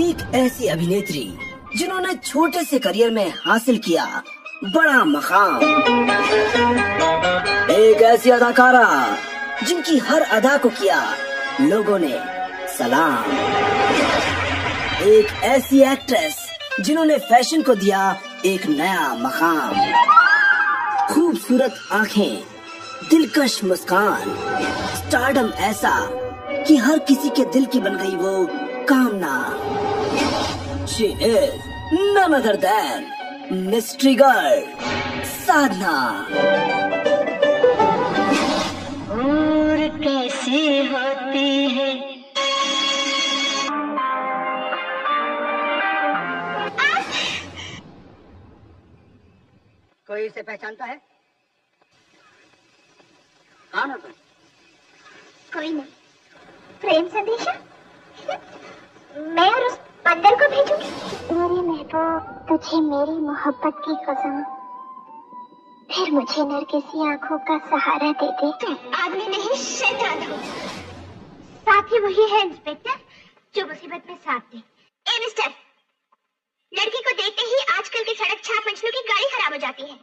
एक ऐसी अभिनेत्री जिन्होंने छोटे से करियर में हासिल किया बड़ा मकाम। एक ऐसी अदाकारा जिनकी हर अदा को किया लोगों ने सलाम। एक ऐसी एक्ट्रेस जिन्होंने फैशन को दिया एक नया मकाम। खूबसूरत आंखें, दिलकश मुस्कान, स्टारडम ऐसा कि हर किसी के दिल की बन गई वो कामना। She is none other than mystery girl Sadhana. और कैसे होती है कोई इसे पहचानता है? कौन हो तुम? कोई नहीं। प्रेम संदेशा मैं और उस बंदर को भेजूंगी। मेरे महबूब, तुझे मेरी मोहब्बत की कसम, फिर मुझे नरगिसी आंखों का सहारा दे दे। तुम आदमी नहीं शैतान हो। साथी वही है इंस्पेक्टर जो मुसीबत में साथ दे। ए मिस्टर, लड़की को देखते ही आजकल की सड़क छाप मंचलों की गाड़ी खराब हो जाती है।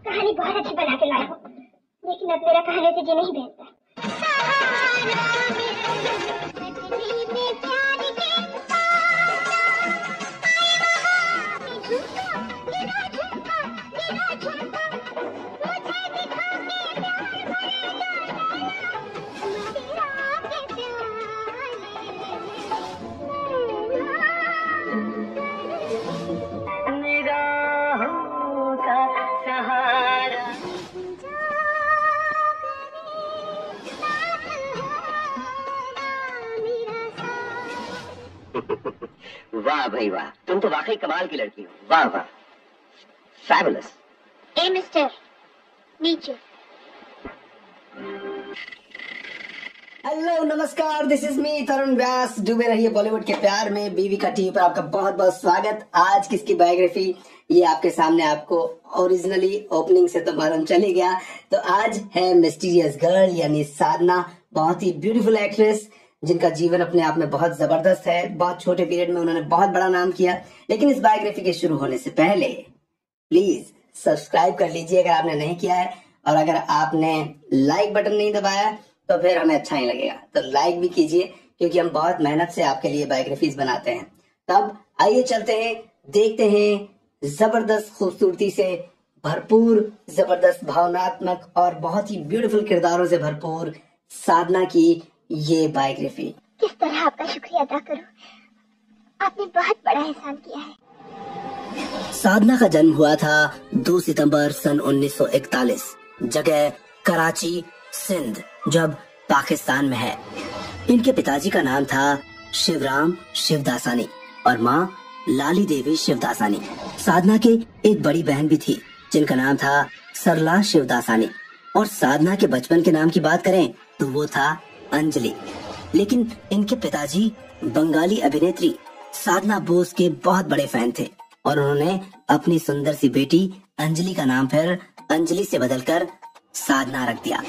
कहानी बहुत अच्छी बना के लाया हो, लेकिन अब मेरा कहानी से जी नहीं भेजता। वाह भाई वाह, तुम तो वाकई कमाल की लड़की हो। वाह वाह, फैबुलस। ए मिस्टर, नीचे। हेलो नमस्कार, दिस इज मी तरुण व्यास। डूबे रहिए बॉलीवुड के प्यार में। बीवी का टीवी पर आपका बहुत बहुत स्वागत। आज किसकी बायोग्राफी, ये आपके सामने आपको ओरिजिनली ओपनिंग से तो मालूम चल ही गया। तो आज है मिस्टीरियस गर्ल यानी साधना, बहुत ही ब्यूटीफुल एक्ट्रेस जिनका जीवन अपने आप में बहुत जबरदस्त है। बहुत छोटे पीरियड में उन्होंने बहुत बड़ा नाम किया। लेकिन इस बायोग्राफी के शुरू होने से पहले प्लीज सब्सक्राइब कर लीजिए अगर आपने नहीं किया है, और अगर आपने लाइक बटन नहीं दबाया तो फिर हमें अच्छा नहीं लगेगा। तो लाइक भी कीजिए क्योंकि हम बहुत मेहनत से आपके लिए बायोग्राफीज बनाते हैं। तब आइए चलते हैं, देखते हैं जबरदस्त खूबसूरती से भरपूर, जबरदस्त भावनात्मक और बहुत ही ब्यूटीफुल किरदारों से भरपूर साधना की ये बायोग्राफी। किस तरह आपका शुक्रिया अदा करूं? आपने बहुत बड़ा एहसान किया है। साधना का जन्म हुआ था 2 सितंबर सन 1941, जगह कराची, सिंध, जब पाकिस्तान में है। इनके पिताजी का नाम था शिवराम शिवदासानी और माँ लाली देवी शिवदासानी। साधना के एक बड़ी बहन भी थी जिनका नाम था सरला शिवदासानी। और साधना के बचपन के नाम की बात करें तो वो था अंजलि। लेकिन इनके पिताजी बंगाली अभिनेत्री साधना बोस के बहुत बड़े फैन थे और उन्होंने अपनी सुंदर सी बेटी अंजलि का नाम फिर अंजलि से बदलकर साधना रख दिया।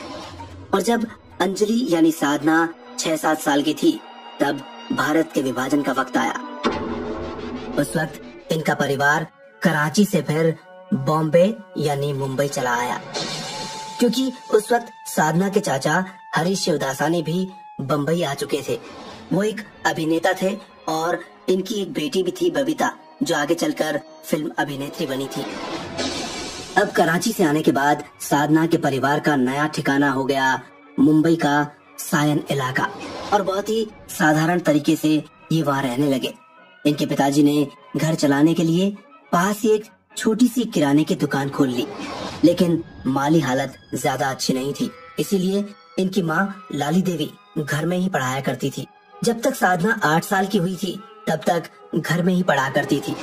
और जब अंजलि यानी साधना 6-7 साल की थी तब भारत के विभाजन का वक्त आया। उस वक्त इनका परिवार कराची से फिर बॉम्बे यानी मुंबई चला आया, क्योंकि उस वक्त साधना के चाचा हरीश शिवदासानी भी बम्बई आ चुके थे। वो एक अभिनेता थे और इनकी एक बेटी भी थी बबीता, जो आगे चलकर फिल्म अभिनेत्री बनी थी। अब कराची से आने के बाद साधना के परिवार का नया ठिकाना हो गया मुंबई का सायन इलाका, और बहुत ही साधारण तरीके से ये वहाँ रहने लगे। इनके पिताजी ने घर चलाने के लिए पास ही एक छोटी सी किराने की दुकान खोल ली, लेकिन माली हालत ज्यादा अच्छी नहीं थी, इसीलिए इनकी माँ लाली देवी घर में ही पढ़ाया करती थी। जब तक साधना 8 साल की हुई थी तब तक घर में ही पढ़ा करती थी।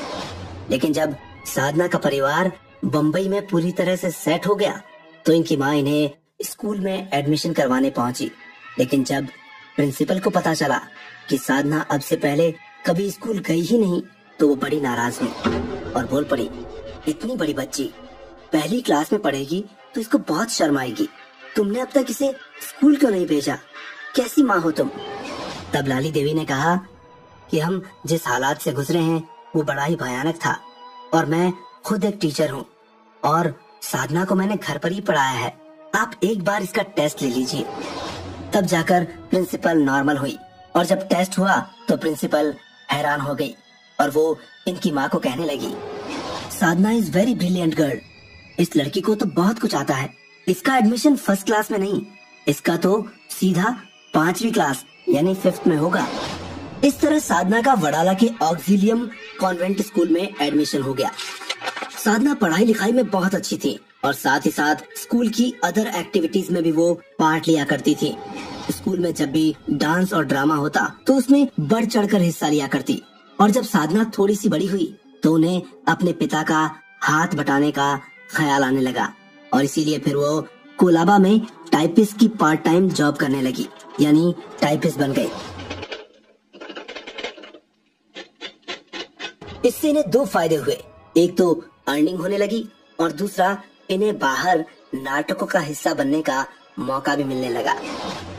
लेकिन जब साधना का परिवार बम्बई में पूरी तरह से सेट हो गया तो इनकी माँ इन्हें स्कूल में एडमिशन करवाने पहुंची। लेकिन जब प्रिंसिपल को पता चला कि साधना अब से पहले कभी स्कूल गई ही नहीं तो वो बड़ी नाराज हुई। और बोल पड़ी, इतनी बड़ी बच्ची पहली क्लास में पढ़ेगी तो इसको बहुत शर्म आएगी। तुमने अब तक इसे स्कूल क्यों नहीं भेजा? कैसी माँ हो तुम? तब लाली देवी ने कहा कि हम जिस हालात से गुजरे हैं वो बड़ा ही भयानक था और मैं खुद एक टीचर हूँ और साधना को मैंने घर पर ही पढ़ाया है। आप एक बार इसका टेस्ट ले लीजिए। तब जाकर प्रिंसिपल नॉर्मल हुई और जब टेस्ट हुआ तो प्रिंसिपल हैरान हो गई और वो इनकी माँ को कहने लगी, साधना इज वेरी ब्रिलियंट गर्ल। इस लड़की को तो बहुत कुछ आता है। इसका एडमिशन फर्स्ट क्लास में नहीं, इसका तो सीधा 5वीं क्लास यानी 5th में होगा। इस तरह साधना का वडाला के ऑक्सिलियम कॉन्वेंट स्कूल में एडमिशन हो गया। साधना पढ़ाई लिखाई में बहुत अच्छी थी और साथ ही साथ स्कूल की अदर एक्टिविटीज में भी वो पार्ट लिया करती थी। स्कूल में जब भी डांस और ड्रामा होता तो उसमें बढ़ चढ़कर हिस्सा लिया करती। और जब साधना थोड़ी सी बड़ी हुई तो उन्हें अपने पिता का हाथ बटाने का ख्याल आने लगा और इसीलिए फिर वो कोलाबा में टाइपिस्ट की पार्ट टाइम जॉब करने लगी, यानी टाइपिस्ट बन गई। इससे इन्हें 2 फायदे हुए, एक तो अर्निंग होने लगी और दूसरा इन्हें बाहर नाटकों का हिस्सा बनने का मौका भी मिलने लगा।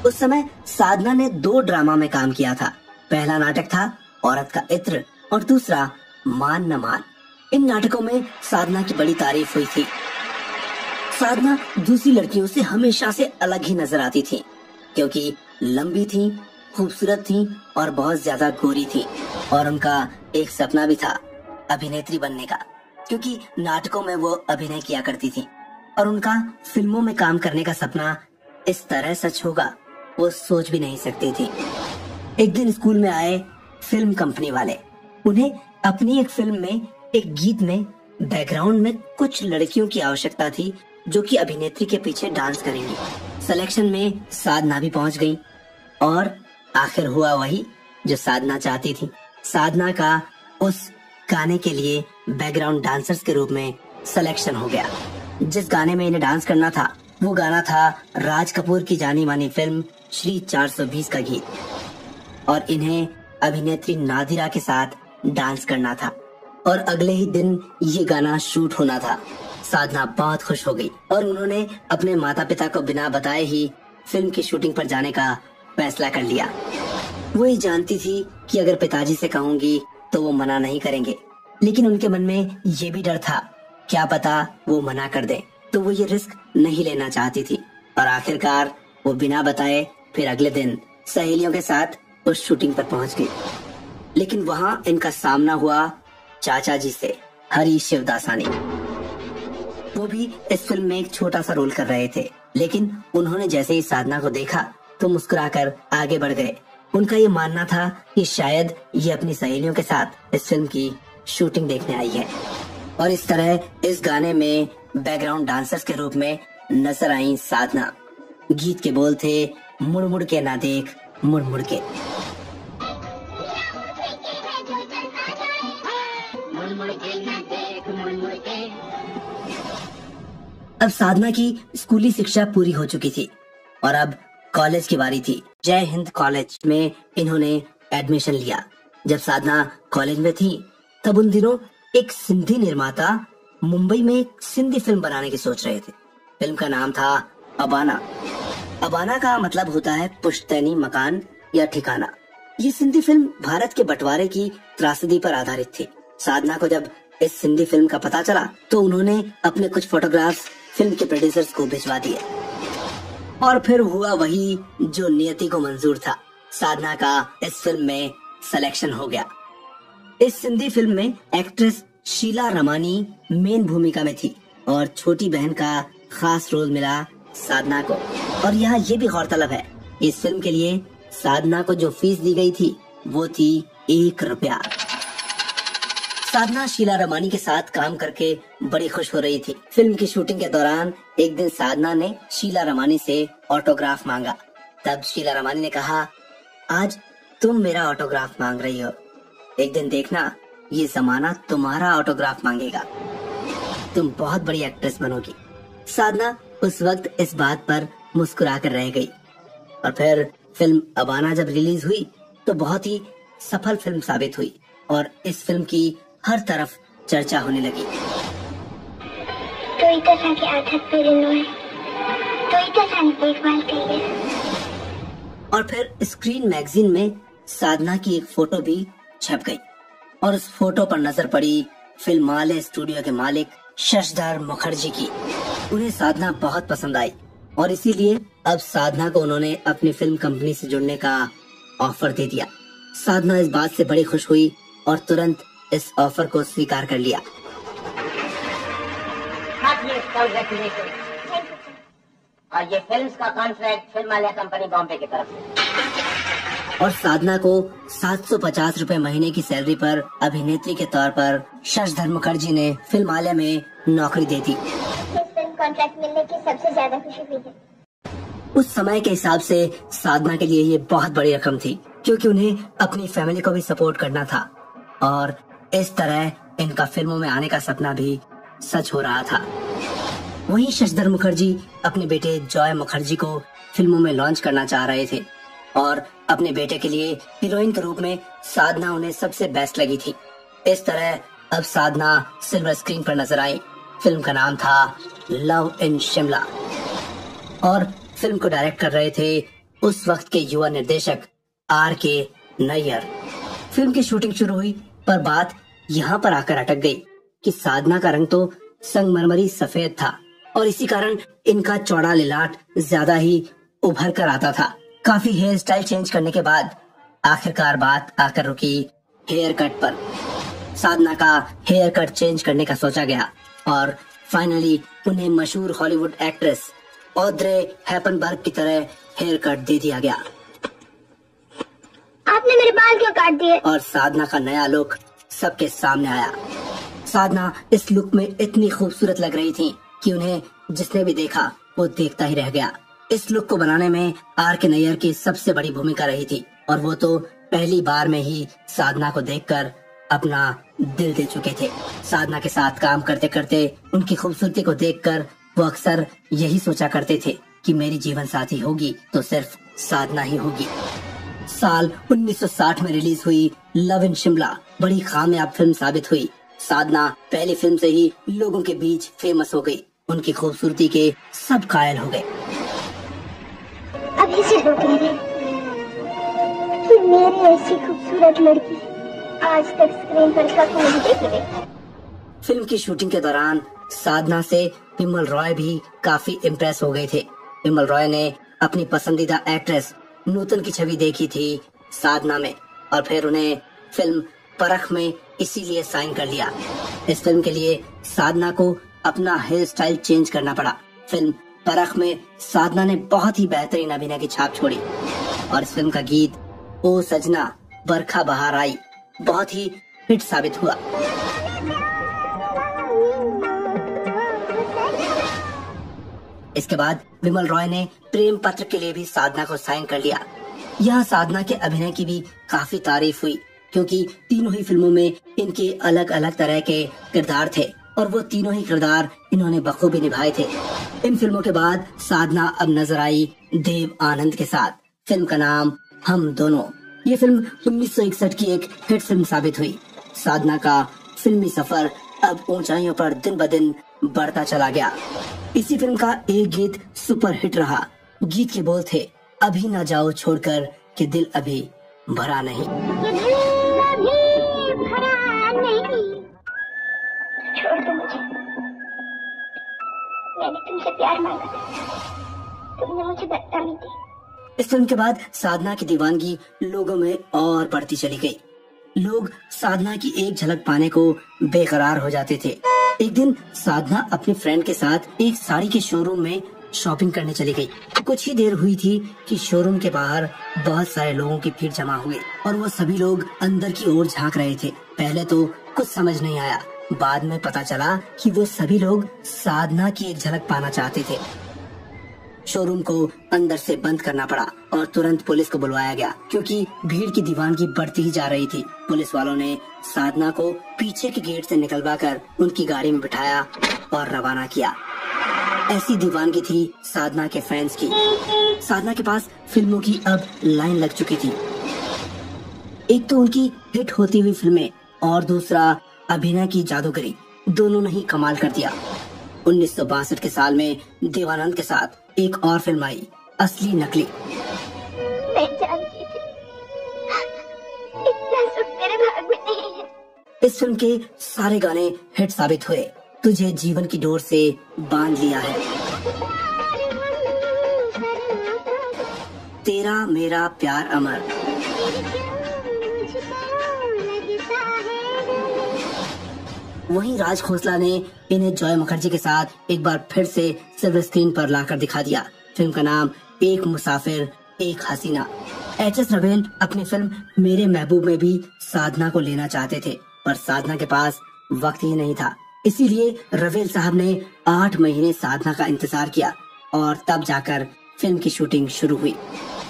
उस समय साधना ने 2 ड्रामा में काम किया था। पहला नाटक था औरत का इत्र और दूसरा मान न मान। इन नाटकों में साधना की बड़ी तारीफ हुई थी। साधना दूसरी लड़कियों से हमेशा से अलग ही नजर आती थी क्योंकि लंबी थी, खूबसूरत थी और बहुत ज्यादा गोरी थी और उनका एक सपना भी था अभिनेत्री बनने का, क्योंकि नाटकों में वो अभिनय किया करती थी और उनका फिल्मों में काम करने का सपना इस तरह सच होगा वो सोच भी नहीं सकती थी। एक दिन स्कूल में आए फिल्म कंपनी वाले, उन्हें अपनी एक फिल्म में एक गीत में बैकग्राउंड में कुछ लड़कियों की आवश्यकता थी जो कि अभिनेत्री के पीछे डांस करेंगी। सिलेक्शन में साधना भी पहुंच गई और आखिर हुआ वही जो साधना चाहती थी। साधना का उस गाने के लिए बैकग्राउंड डांसर्स के रूप में सिलेक्शन हो गया। जिस गाने में इन्हें डांस करना था वो गाना था राज कपूर की जानी मानी फिल्म श्री 420 का गीत और इन्हें अभिनेत्री नादिरा के साथ डांस करना था और अगले ही दिन ये गाना शूट होना था। साधना बहुत खुश हो गई और उन्होंने अपने माता पिता को बिना बताए ही फिल्म की शूटिंग पर जाने का फैसला कर लिया। वो ये जानती थी कि अगर पिताजी से कहूंगी तो वो मना नहीं करेंगे, लेकिन उनके मन में ये भी डर था क्या पता वो मना कर दे, तो वो ये रिस्क नहीं लेना चाहती थी और आखिरकार वो बिना बताए फिर अगले दिन सहेलियों के साथ उस शूटिंग पर पहुंच गई। लेकिन वहां इनका सामना हुआ चाचा जी से, हरी शिवदासानी। वो भी इस फिल्म में एक छोटा सा रोल कर रहे थे, लेकिन उन्होंने जैसे ही साधना को देखा तो मुस्कुराकर आगे बढ़ गए। उनका ये मानना था कि शायद ये अपनी सहेलियों के साथ इस फिल्म की शूटिंग देखने आई है और इस तरह इस गाने में बैकग्राउंड डांसर्स के रूप में नजर आई साधना। गीत के बोल थे मुड़ मुड़ के ना देख मुड़ मुड़ के। अब साधना की स्कूली शिक्षा पूरी हो चुकी थी और अब कॉलेज की बारी थी। जय हिंद कॉलेज में इन्होंने एडमिशन लिया। जब साधना कॉलेज में थी तब उन दिनों एक सिंधी निर्माता मुंबई में एक सिंधी फिल्म बनाने की सोच रहे थे। फिल्म का नाम था अबाना। अबाना का मतलब होता है पुश्तैनी मकान या ठिकाना। ये सिंधी फिल्म भारत के बंटवारे की त्रासदी पर आधारित थी। साधना को जब इस सिंधी फिल्म का पता चला तो उन्होंने अपने कुछ फोटोग्राफ्स फिल्म के प्रोड्यूसर्स को भिजवा दिए और फिर हुआ वही जो नियति को मंजूर था। साधना का इस फिल्म में सिलेक्शन हो गया। इस सिंधी फिल्म में एक्ट्रेस शीला रमानी मेन भूमिका में थी और छोटी बहन का खास रोल मिला साधना को। और यहाँ ये भी गौरतलब है, इस फिल्म के लिए साधना को जो फीस दी गई थी वो थी 1 रुपया। साधना शीला रमानी के साथ काम करके बड़ी खुश हो रही थी। फिल्म की शूटिंग के दौरान एक दिन साधना ने शीला रमानी से ऑटोग्राफ मांगा। तब शीला रमानी ने कहा, आज तुम मेरा ऑटोग्राफ मांग रही हो, एक दिन देखना ये जमाना तुम्हारा ऑटोग्राफ मांगेगा, तुम बहुत बड़ी एक्ट्रेस बनोगी। साधना उस वक्त इस बात पर मुस्कुरा कर रह गई और फिर फिल्म अबाना जब रिलीज हुई तो बहुत ही सफल फिल्म साबित हुई और इस फिल्म की हर तरफ चर्चा होने लगी। तो तरह की आदत मेरे है, तो तरह देखभाल करिए। और फिर स्क्रीन मैगजीन में साधना की एक फोटो भी छप गई और उस फोटो पर नजर पड़ी फिल्मालय स्टूडियो के मालिक शशधर मुखर्जी की। उन्हें साधना बहुत पसंद आई और इसीलिए अब साधना को उन्होंने अपनी फिल्म कंपनी से जुड़ने का ऑफर दे दिया। साधना इस बात से बड़ी खुश हुई और तुरंत इस ऑफर को स्वीकार कर लिया। और ये फिल्म्स का कॉन्ट्रैक्ट फिल्मालय कंपनी बॉम्बे की तरफ से। और साधना को 750 रुपए महीने की सैलरी पर अभिनेत्री के तौर पर शशधर मुखर्जी ने फिल्मालय में नौकरी दे दी। फिल्म कॉन्ट्रैक्ट मिलने की सबसे ज्यादा खुशी हुई है। उस समय के हिसाब से साधना के लिए ये बहुत बड़ी रकम थी, क्योंकि उन्हें अपनी फैमिली को भी सपोर्ट करना था और इस तरह इनका फिल्मों में आने का सपना भी सच हो रहा था। वहीं शशधर मुखर्जी अपने बेटे जॉय मुखर्जी को फिल्मों में लॉन्च करना चाह रहे थे और अपने बेटे के लिए हीरोइन के रूप में साधना उन्हें सबसे बेस्ट लगी थी। इस तरह अब साधना सिल्वर स्क्रीन पर नजर आई। फिल्म का नाम था लव इन शिमला और फिल्म को डायरेक्ट कर रहे थे उस वक्त के युवा निर्देशक R.K. नैयर। फिल्म की शूटिंग शुरू हुई, पर बात यहाँ पर आकर अटक गई कि साधना का रंग तो संगमरमरी सफेद था और इसी कारण इनका चौड़ा लिलाट ज्यादा ही उभर कर आता था। काफी हेयर स्टाइल चेंज करने के बाद आखिरकार बात आकर रुकी हेयर कट पर। साधना का हेयर कट चेंज करने का सोचा गया और फाइनली उन्हें मशहूर हॉलीवुड एक्ट्रेस ऑड्रे हेपनबर्ग की तरह हेयर कट दे दिया गया। आपने मेरे बाल क्यों काट दिए? और साधना का नया लुक सबके सामने आया। साधना इस लुक में इतनी खूबसूरत लग रही थी कि उन्हें जिसने भी देखा वो देखता ही रह गया। इस लुक को बनाने में R.K. नैयर की सबसे बड़ी भूमिका रही थी और वो तो पहली बार में ही साधना को देखकर अपना दिल दे चुके थे। साधना के साथ काम करते करते उनकी खूबसूरती को देखकर वो अक्सर यही सोचा करते थे कि मेरी जीवन साथी होगी तो सिर्फ साधना ही होगी। साल 1960 में रिलीज हुई लव इन शिमला बड़ी कामयाब फिल्म साबित हुई। साधना पहली फिल्म से ही लोगों के बीच फेमस हो गई। उनकी खूबसूरती के सब कायल हो गए। अभी से लोग कह रहे कि मेरी ऐसी खूबसूरत लड़की आज तक स्क्रीन पर कभी नहीं देखी गई। फिल्म की शूटिंग के दौरान साधना से विमल रॉय भी काफी इम्प्रेस हो गए थे। विमल रॉय ने अपनी पसंदीदा एक्ट्रेस नूतन की छवि देखी थी साधना में और फिर उन्हें फिल्म परख में इसीलिए साइन कर लिया। इस फिल्म के लिए साधना को अपना हेयर स्टाइल चेंज करना पड़ा। फिल्म परख में साधना ने बहुत ही बेहतरीन अभिनय की छाप छोड़ी और इस फिल्म का गीत ओ सजना बरखा बहार आई बहुत ही हिट साबित हुआ। इसके बाद विमल रॉय ने प्रेम पत्र के लिए भी साधना को साइन कर लिया। यहाँ साधना के अभिनय की भी काफी तारीफ हुई क्योंकि तीनों ही फिल्मों में इनके अलग अलग तरह के किरदार थे और वो तीनों ही किरदार इन्होंने बखूबी निभाए थे। इन फिल्मों के बाद साधना अब नजर आई देव आनंद के साथ। फिल्म का नाम हम दोनों। ये फिल्म 1961 की एक हिट फिल्म साबित हुई। साधना का फिल्मी सफर अब ऊंचाइयों पर दिन ब दिन बढ़ता चला गया। इसी फिल्म का एक गीत सुपर हिट रहा। गीत के बोल थे अभी ना जाओ छोड़कर कि दिल अभी भरा नहीं। छोड़ दो मुझे, मैंने तुमसे प्यार मांगा, तुमने मुझे बदनामी दी। इस फिल्म के बाद साधना की दीवानगी लोगों में और बढ़ती चली गई। लोग साधना की एक झलक पाने को बेकरार हो जाते थे। एक दिन साधना अपनी फ्रेंड के साथ एक साड़ी के शोरूम में शॉपिंग करने चली गई। कुछ ही देर हुई थी कि शोरूम के बाहर बहुत सारे लोगों की भीड़ जमा हुई और वो सभी लोग अंदर की ओर झांक रहे थे। पहले तो कुछ समझ नहीं आया, बाद में पता चला कि वो सभी लोग साधना की एक झलक पाना चाहते थे। शोरूम को अंदर से बंद करना पड़ा और तुरंत पुलिस को बुलवाया गया क्योंकि भीड़ की दीवानगी बढ़ती ही जा रही थी। पुलिस वालों ने साधना को पीछे के गेट से निकलवाकर उनकी गाड़ी में बिठाया और रवाना किया। ऐसी दीवानगी थी साधना के फैंस की। साधना के पास फिल्मों की अब लाइन लग चुकी थी। एक तो उनकी हिट होती हुई फिल्में और दूसरा अभिनय की जादूगरी दोनों ने ही कमाल कर दिया। 1962 के साल में देवानंद के साथ एक और फिल्म आई, असली नकली। मैं जानती थी इतना सुख मेरे भाग में नहीं है। इस फिल्म के सारे गाने हिट साबित हुए। तुझे जीवन की डोर से बांध लिया है, तेरा मेरा प्यार अमर, वहीं राज खोसला ने इन्हें जॉय मुखर्जी के साथ एक बार फिर से सिल्वर स्क्रीन पर लाकर दिखा दिया। फिल्म का नाम एक मुसाफिर एक हसीना। एच.एस. रवेल अपनी फिल्म मेरे महबूब में भी साधना को लेना चाहते थे, पर साधना के पास वक्त ही नहीं था। इसीलिए रवेल साहब ने 8 महीने साधना का इंतजार किया और तब जाकर फिल्म की शूटिंग शुरू हुई।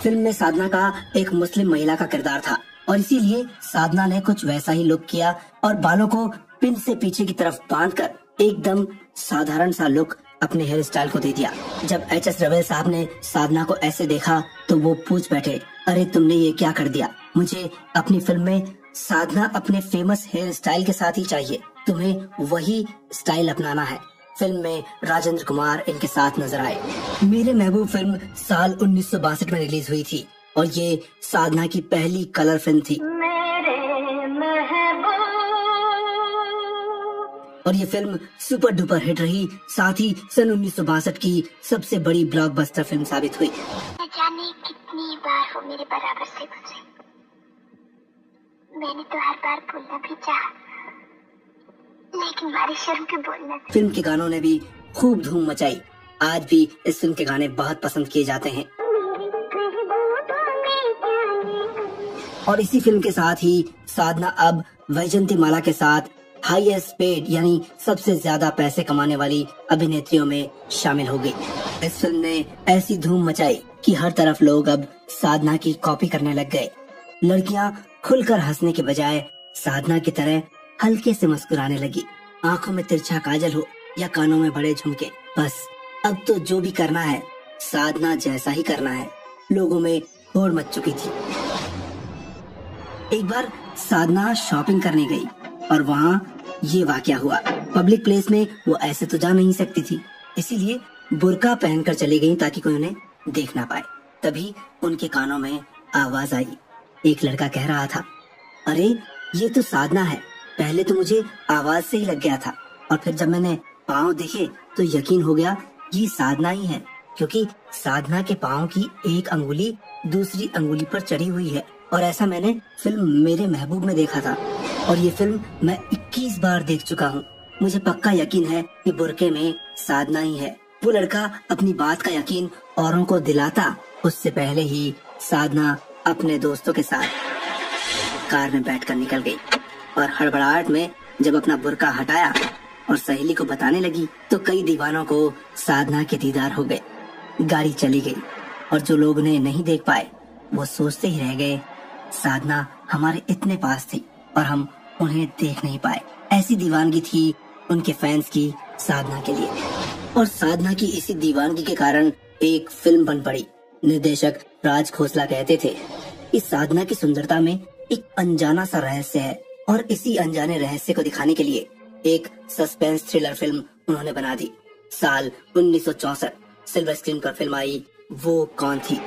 फिल्म में साधना का एक मुस्लिम महिला का किरदार था और इसीलिए साधना ने कुछ वैसा ही लुक किया और बालों को पिन से पीछे की तरफ बांधकर एकदम साधारण सा लुक अपने हेयर स्टाइल को दे दिया। जब एच.एस. रवेल साहब ने साधना को ऐसे देखा तो वो पूछ बैठे, अरे तुमने ये क्या कर दिया? मुझे अपनी फिल्म में साधना अपने फेमस हेयर स्टाइल के साथ ही चाहिए, तुम्हें वही स्टाइल अपनाना है। फिल्म में राजेंद्र कुमार इनके साथ नजर आए। मेरे महबूब फिल्म साल 1962 में रिलीज हुई थी और ये साधना की पहली कलर फिल्म थी। और ये फिल्म सुपर डुपर हिट रही, साथ ही सन 1962 की सबसे बड़ी ब्लॉकबस्टर फिल्म साबित हुई। न जाने कितनी बार वो मेरे बराबर से गुजरे, मैंने तो हर बार बोलना भी चाहा, लेकिन मारी शर्म के बोलना। फिल्म के गानों ने भी खूब धूम मचाई। आज भी इस फिल्म के गाने बहुत पसंद किए जाते हैं। और इसी फिल्म के साथ ही साधना अब वैजयंती माला के साथ हाईएस्ट पेड यानी सबसे ज्यादा पैसे कमाने वाली अभिनेत्रियों में शामिल हो गई। इस फिल्म ने ऐसी धूम मचाई कि हर तरफ लोग अब साधना की कॉपी करने लग गए। लड़कियां खुलकर हंसने के बजाय साधना की तरह हल्के से मुस्कुराने लगी। आंखों में तिरछा काजल हो या कानों में बड़े झुमके, बस अब तो जो भी करना है साधना जैसा ही करना है। लोगों में होड़ मच चुकी थी। एक बार साधना शॉपिंग करने गई और वहाँ ये वाकया हुआ। पब्लिक प्लेस में वो ऐसे तो जा नहीं सकती थी, इसीलिए बुर्का पहनकर चली गई ताकि कोई उन्हें देख ना पाए। तभी उनके कानों में आवाज आई। एक लड़का कह रहा था, अरे ये तो साधना है। पहले तो मुझे आवाज से ही लग गया था और फिर जब मैंने पाँव देखे तो यकीन हो गया ये साधना ही है, क्योंकि साधना के पाँव की एक अंगुली दूसरी अंगुली पर चढ़ी हुई है। और ऐसा मैंने फिल्म मेरे महबूब में देखा था और ये फिल्म मैं 21 बार देख चुका हूँ। मुझे पक्का यकीन है कि बुर्के में साधना ही है। वो लड़का अपनी बात का यकीन औरों को दिलाता उससे पहले ही साधना अपने दोस्तों के साथ कार में बैठकर निकल गई और हड़बड़ाहट में जब अपना बुर्का हटाया और सहेली को बताने लगी तो कई दीवानों को साधना के दीदार हो गए। गाड़ी चली गई और जो लोग उन्हें नहीं देख पाए वो सोचते ही रह गए साधना हमारे इतने पास थी और हम उन्हें देख नहीं पाए। ऐसी दीवानगी थी उनके फैंस की साधना के लिए। और साधना की इसी दीवानगी के कारण एक फिल्म बन पड़ी। निर्देशक राज खोसला कहते थे, इस साधना की सुंदरता में एक अनजाना सा रहस्य है और इसी अनजाने रहस्य को दिखाने के लिए एक सस्पेंस थ्रिलर फिल्म उन्होंने बना दी। साल 1964 सिल्वर स्क्रीन पर फिल्म आई वो कौन थी।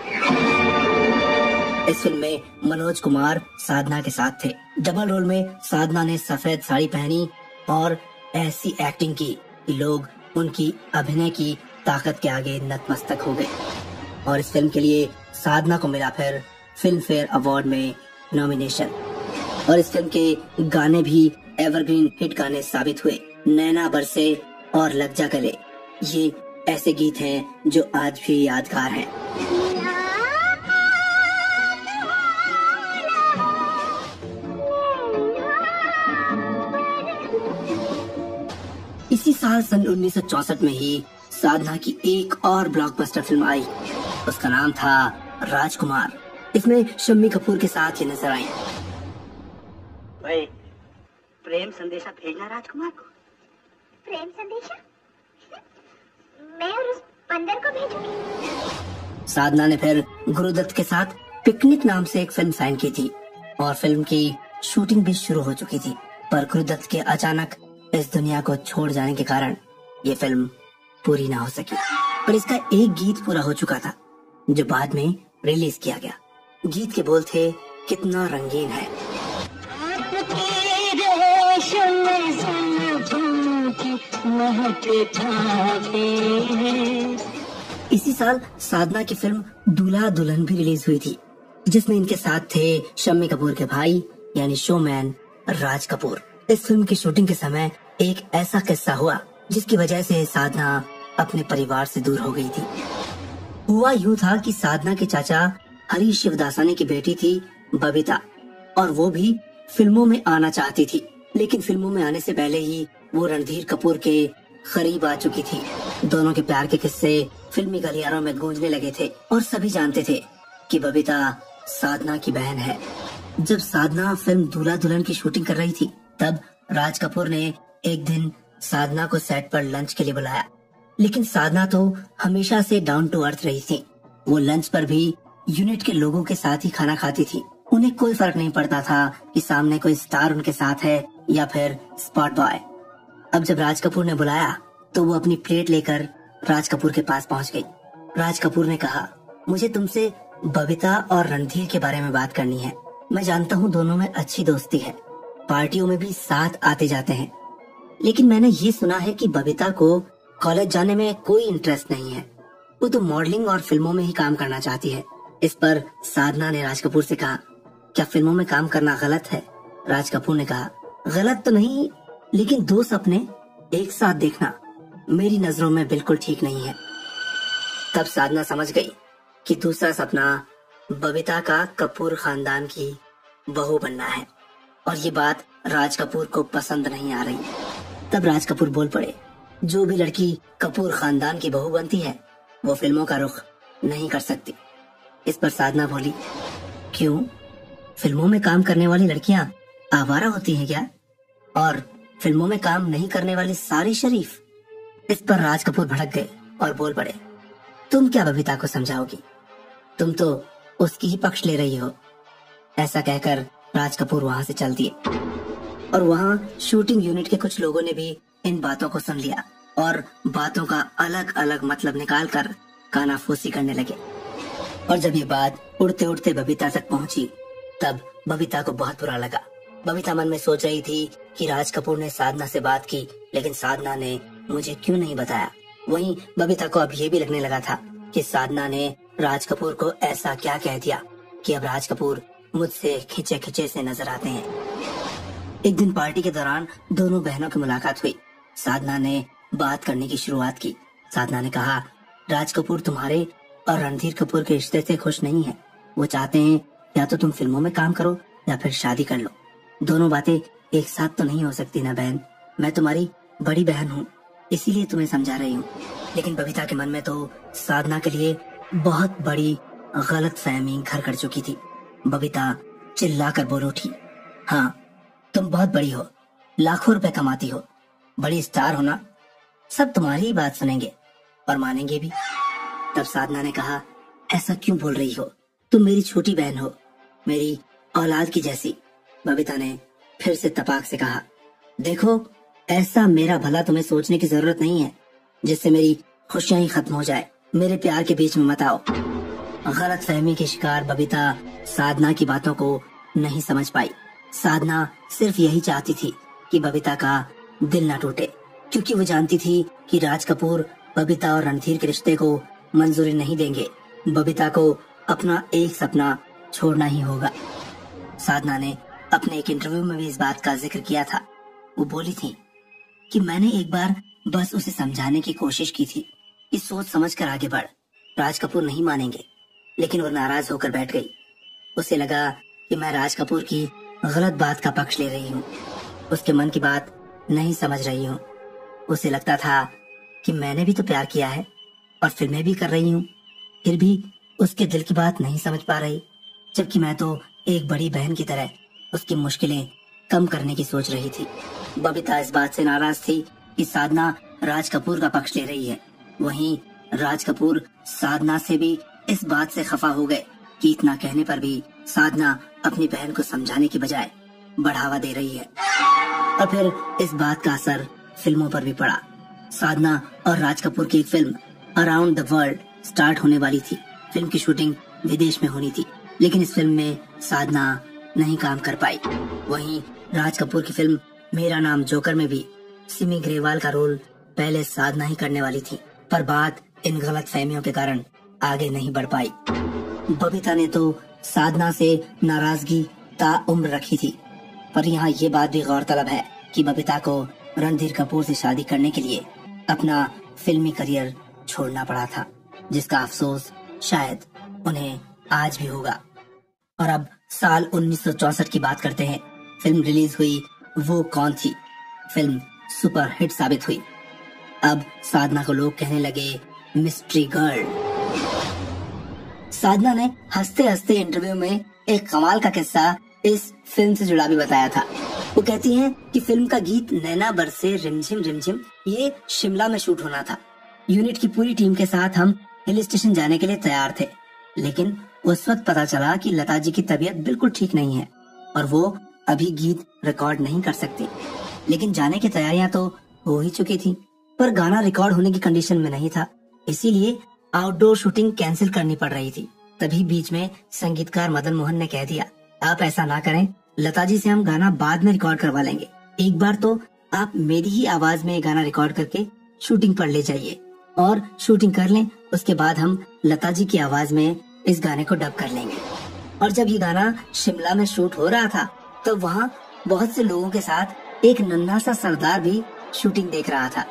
इस फिल्म में मनोज कुमार साधना के साथ थे। डबल रोल में साधना ने सफेद साड़ी पहनी और ऐसी एक्टिंग की कि लोग उनकी अभिनय की ताकत के आगे नतमस्तक हो गए। और इस फिल्म के लिए साधना को मिला फिर फिल्म फेयर अवार्ड में नॉमिनेशन। और इस फिल्म के गाने भी एवरग्रीन हिट गाने साबित हुए। नैना बरसे और लग जा गले, ये ऐसे गीत हैं जो आज भी यादगार हैं। इसी साल सन 1964 में ही साधना की एक और ब्लॉकबस्टर फिल्म आई। उसका नाम था राजकुमार। इसमें शम्मी कपूर के साथ ये नजर आई। भाई प्रेम संदेशा भेजना राजकुमार को। प्रेम संदेशा? मैं और उस बंदर को भेजूंगी। साधना ने फिर गुरुदत्त के साथ पिकनिक नाम से एक फिल्म साइन की थी और फिल्म की शूटिंग भी शुरू हो चुकी थी। पर गुरुदत्त के अचानक इस दुनिया को छोड़ जाने के कारण ये फिल्म पूरी ना हो सकी। पर इसका एक गीत पूरा हो चुका था जो बाद में रिलीज किया गया। गीत के बोल थे, कितना रंगीन है। इसी साल साधना की फिल्म दूल्हा दुल्हन भी रिलीज हुई थी, जिसमें इनके साथ थे शम्मी कपूर के भाई यानी शोमैन राज कपूर। इस फिल्म की शूटिंग के समय एक ऐसा किस्सा हुआ जिसकी वजह से साधना अपने परिवार से दूर हो गई थी। हुआ यूं था कि साधना के चाचा हरीश शिवदासानी की बेटी थी बबीता, और वो भी फिल्मों में आना चाहती थी, लेकिन फिल्मों में आने से पहले ही वो रणधीर कपूर के करीब आ चुकी थी। दोनों के प्यार के किस्से फिल्मी गलियारों में गूंजने लगे थे और सभी जानते थे कि बबीता साधना की बहन है। जब साधना फिल्म दूल्हा दुल्हन की शूटिंग कर रही थी, तब राज कपूर ने एक दिन साधना को सेट पर लंच के लिए बुलाया, लेकिन साधना तो हमेशा से डाउन टू अर्थ रही थी। वो लंच पर भी यूनिट के लोगों के साथ ही खाना खाती थी। उन्हें कोई फर्क नहीं पड़ता था कि सामने कोई स्टार उनके साथ है या फिर स्पॉट बॉय। अब जब राज कपूर ने बुलाया तो वो अपनी प्लेट लेकर राज कपूर के पास पहुंच गई। राज कपूर ने कहा, मुझे तुमसे बबीता और रणधीर के बारे में बात करनी है। मैं जानता हूँ दोनों में अच्छी दोस्ती है, पार्टियों में भी साथ आते जाते हैं, लेकिन मैंने ये सुना है कि बबीता को कॉलेज जाने में कोई इंटरेस्ट नहीं है। वो तो मॉडलिंग और फिल्मों में ही काम करना चाहती है। इस पर साधना ने राज कपूर से कहा, क्या फिल्मों में काम करना गलत है? राज कपूर ने कहा, गलत तो नहीं, लेकिन दो सपने एक साथ देखना मेरी नजरों में बिल्कुल ठीक नहीं है। तब साधना समझ गई कि दूसरा सपना बबीता का कपूर खानदान की बहू बनना है, और ये बात राज कपूर को पसंद नहीं आ रही। तब राज कपूर बोल पड़े, जो भी लड़की कपूर खानदान की बहू बनती है वो फिल्मों का रुख नहीं कर सकती। इस पर साधना बोली, क्यों? फिल्मों में काम करने वाली लड़कियां आवारा होती हैं क्या? और फिल्मों में काम नहीं करने वाली सारी शरीफ? इस पर राज कपूर भड़क गए और बोल पड़े, तुम क्या बबीता को समझाओगी? तुम तो उसकी ही पक्ष ले रही हो। ऐसा कहकर राज कपूर वहां से चल दिए, और वहां शूटिंग यूनिट के कुछ लोगों ने भी इन बातों को सुन लिया और बातों का अलग अलग मतलब निकालकर कानाफूसी करने लगे। और जब ये बात उड़ते उड़ते बबीता तक पहुंची, तब बबीता को बहुत बुरा लगा। बबीता मन में सोच रही थी कि राज कपूर ने साधना से बात की, लेकिन साधना ने मुझे क्यों नहीं बताया। वहीं बबीता को अब ये भी लगने लगा था कि साधना ने राज कपूर को ऐसा क्या कह दिया कि अब राज कपूर मुझसे खिंचे खिंचे से नजर आते हैं। एक दिन पार्टी के दौरान दोनों बहनों की मुलाकात हुई। साधना ने बात करने की शुरुआत की। साधना ने कहा, राज कपूर तुम्हारे और रणधीर कपूर के रिश्ते से खुश नहीं है। वो चाहते हैं या तो तुम फिल्मों में काम करो या फिर शादी कर लो। दोनों बातें एक साथ तो नहीं हो सकती ना बहन। मैं तुम्हारी बड़ी बहन हूँ, इसीलिए तुम्हें समझा रही हूँ। लेकिन बबीता के मन में तो साधना के लिए बहुत बड़ी गलत फहमी घर कर चुकी थी। बबीता चिल्लाकर बोल उठी, हाँ तुम बहुत बड़ी हो, लाखों रुपए कमाती हो, बड़ी स्टार हो ना, सब तुम्हारी ही बात सुनेंगे और मानेंगे भी। तब साधना ने कहा, ऐसा क्यों बोल रही हो? तुम मेरी छोटी बहन हो, मेरी औलाद की जैसी। बबीता ने फिर से तपाक से कहा, देखो ऐसा मेरा भला तुम्हें सोचने की जरूरत नहीं है जिससे मेरी खुशियां ही खत्म हो जाए। मेरे प्यार के बीच में मत आओ। गलत फहमी की शिकार बबीता साधना की बातों को नहीं समझ पाई। साधना सिर्फ यही चाहती थी कि बबीता का दिल न टूटे, क्योंकि वो जानती थी कि राज कपूर बबीता और रणधीर के रिश्ते को मंजूरी नहीं देंगे। बबीता को अपना एक सपना छोड़ना ही होगा। साधना ने अपने एक इंटरव्यू में भी इस बात का जिक्र किया था। वो बोली थी कि मैंने एक बार बस उसे समझाने की कोशिश की थी कि सोच समझ कर आगे बढ़। राज कपूर नहीं मानेंगे, लेकिन वो नाराज होकर बैठ गई। उसे लगा कि मैं राज कपूर की गलत बात का पक्ष ले रही हूँ, उसके मन की बात नहीं समझ रही हूँ। उसे लगता था कि मैंने भी तो प्यार किया है और फिल्में भी कर रही हूँ, फिर भी उसके दिल की बात नहीं समझ पा रही, जबकि मैं तो एक बड़ी बहन की तरह उसकी मुश्किलें कम करने की सोच रही थी। बबीता इस बात से नाराज थी कि साधना राज कपूर का पक्ष ले रही है। वहीं राज कपूर साधना से भी इस बात से खफा हो गए कि इतना कहने पर भी साधना अपनी बहन को समझाने की बजाय बढ़ावा दे रही है। और फिर इस बात का असर फिल्मों पर भी पड़ा। साधना और राज कपूर की एक film around the world start होने वाली थी। फिल्म की शूटिंग विदेश में होनी थी, लेकिन इस फिल्म में साधना नहीं काम कर पाई। वहीं राज कपूर की फिल्म मेरा नाम जोकर में भी सिमी ग्रेवाल का रोल पहले साधना ही करने वाली थी, पर बात इन गलत फहमियों के कारण आगे नहीं बढ़ पाई। बबीता ने तो साधना से नाराजगी ताउम्र रखी थी, पर यहाँ ये बात भी गौरतलब है कि बबीता को रणधीर कपूर से शादी करने के लिए अपना फिल्मी करियर छोड़ना पड़ा था, जिसका अफसोस शायद उन्हें आज भी होगा। और अब साल 1964 की बात करते हैं। फिल्म रिलीज हुई वो कौन थी। फिल्म सुपर हिट साबित हुई। अब साधना को लोग कहने लगे मिस्ट्री गर्ल। साधना ने हंसते हंसते इंटरव्यू में एक कमाल का किस्सा इस फिल्म से जुड़ा भी बताया था। वो कहती हैं कि फिल्म का गीत नैना बरसे रिमझिम रिमझिम ये शिमला में शूट होना था। यूनिट की पूरी टीम के साथ हम हिल स्टेशन जाने के लिए तैयार थे, लेकिन उस वक्त पता चला कि लता जी की तबीयत बिल्कुल ठीक नहीं है और वो अभी गीत रिकॉर्ड नहीं कर सकती। लेकिन जाने की तैयारियां तो हो ही चुकी थी, पर गाना रिकॉर्ड होने की कंडीशन में नहीं था, इसीलिए आउटडोर शूटिंग कैंसिल करनी पड़ रही थी। तभी बीच में संगीतकार मदन मोहन ने कह दिया, आप ऐसा ना करें, लता जी से हम गाना बाद में रिकॉर्ड करवा लेंगे। एक बार तो आप मेरी ही आवाज में गाना रिकॉर्ड करके शूटिंग पर ले जाइए और शूटिंग कर लें, उसके बाद हम लता जी की आवाज में इस गाने को डब कर लेंगे। और जब ये गाना शिमला में शूट हो रहा था तो वहाँ बहुत से लोगों के साथ एक नन्हा सा सरदार भी शूटिंग देख रहा था।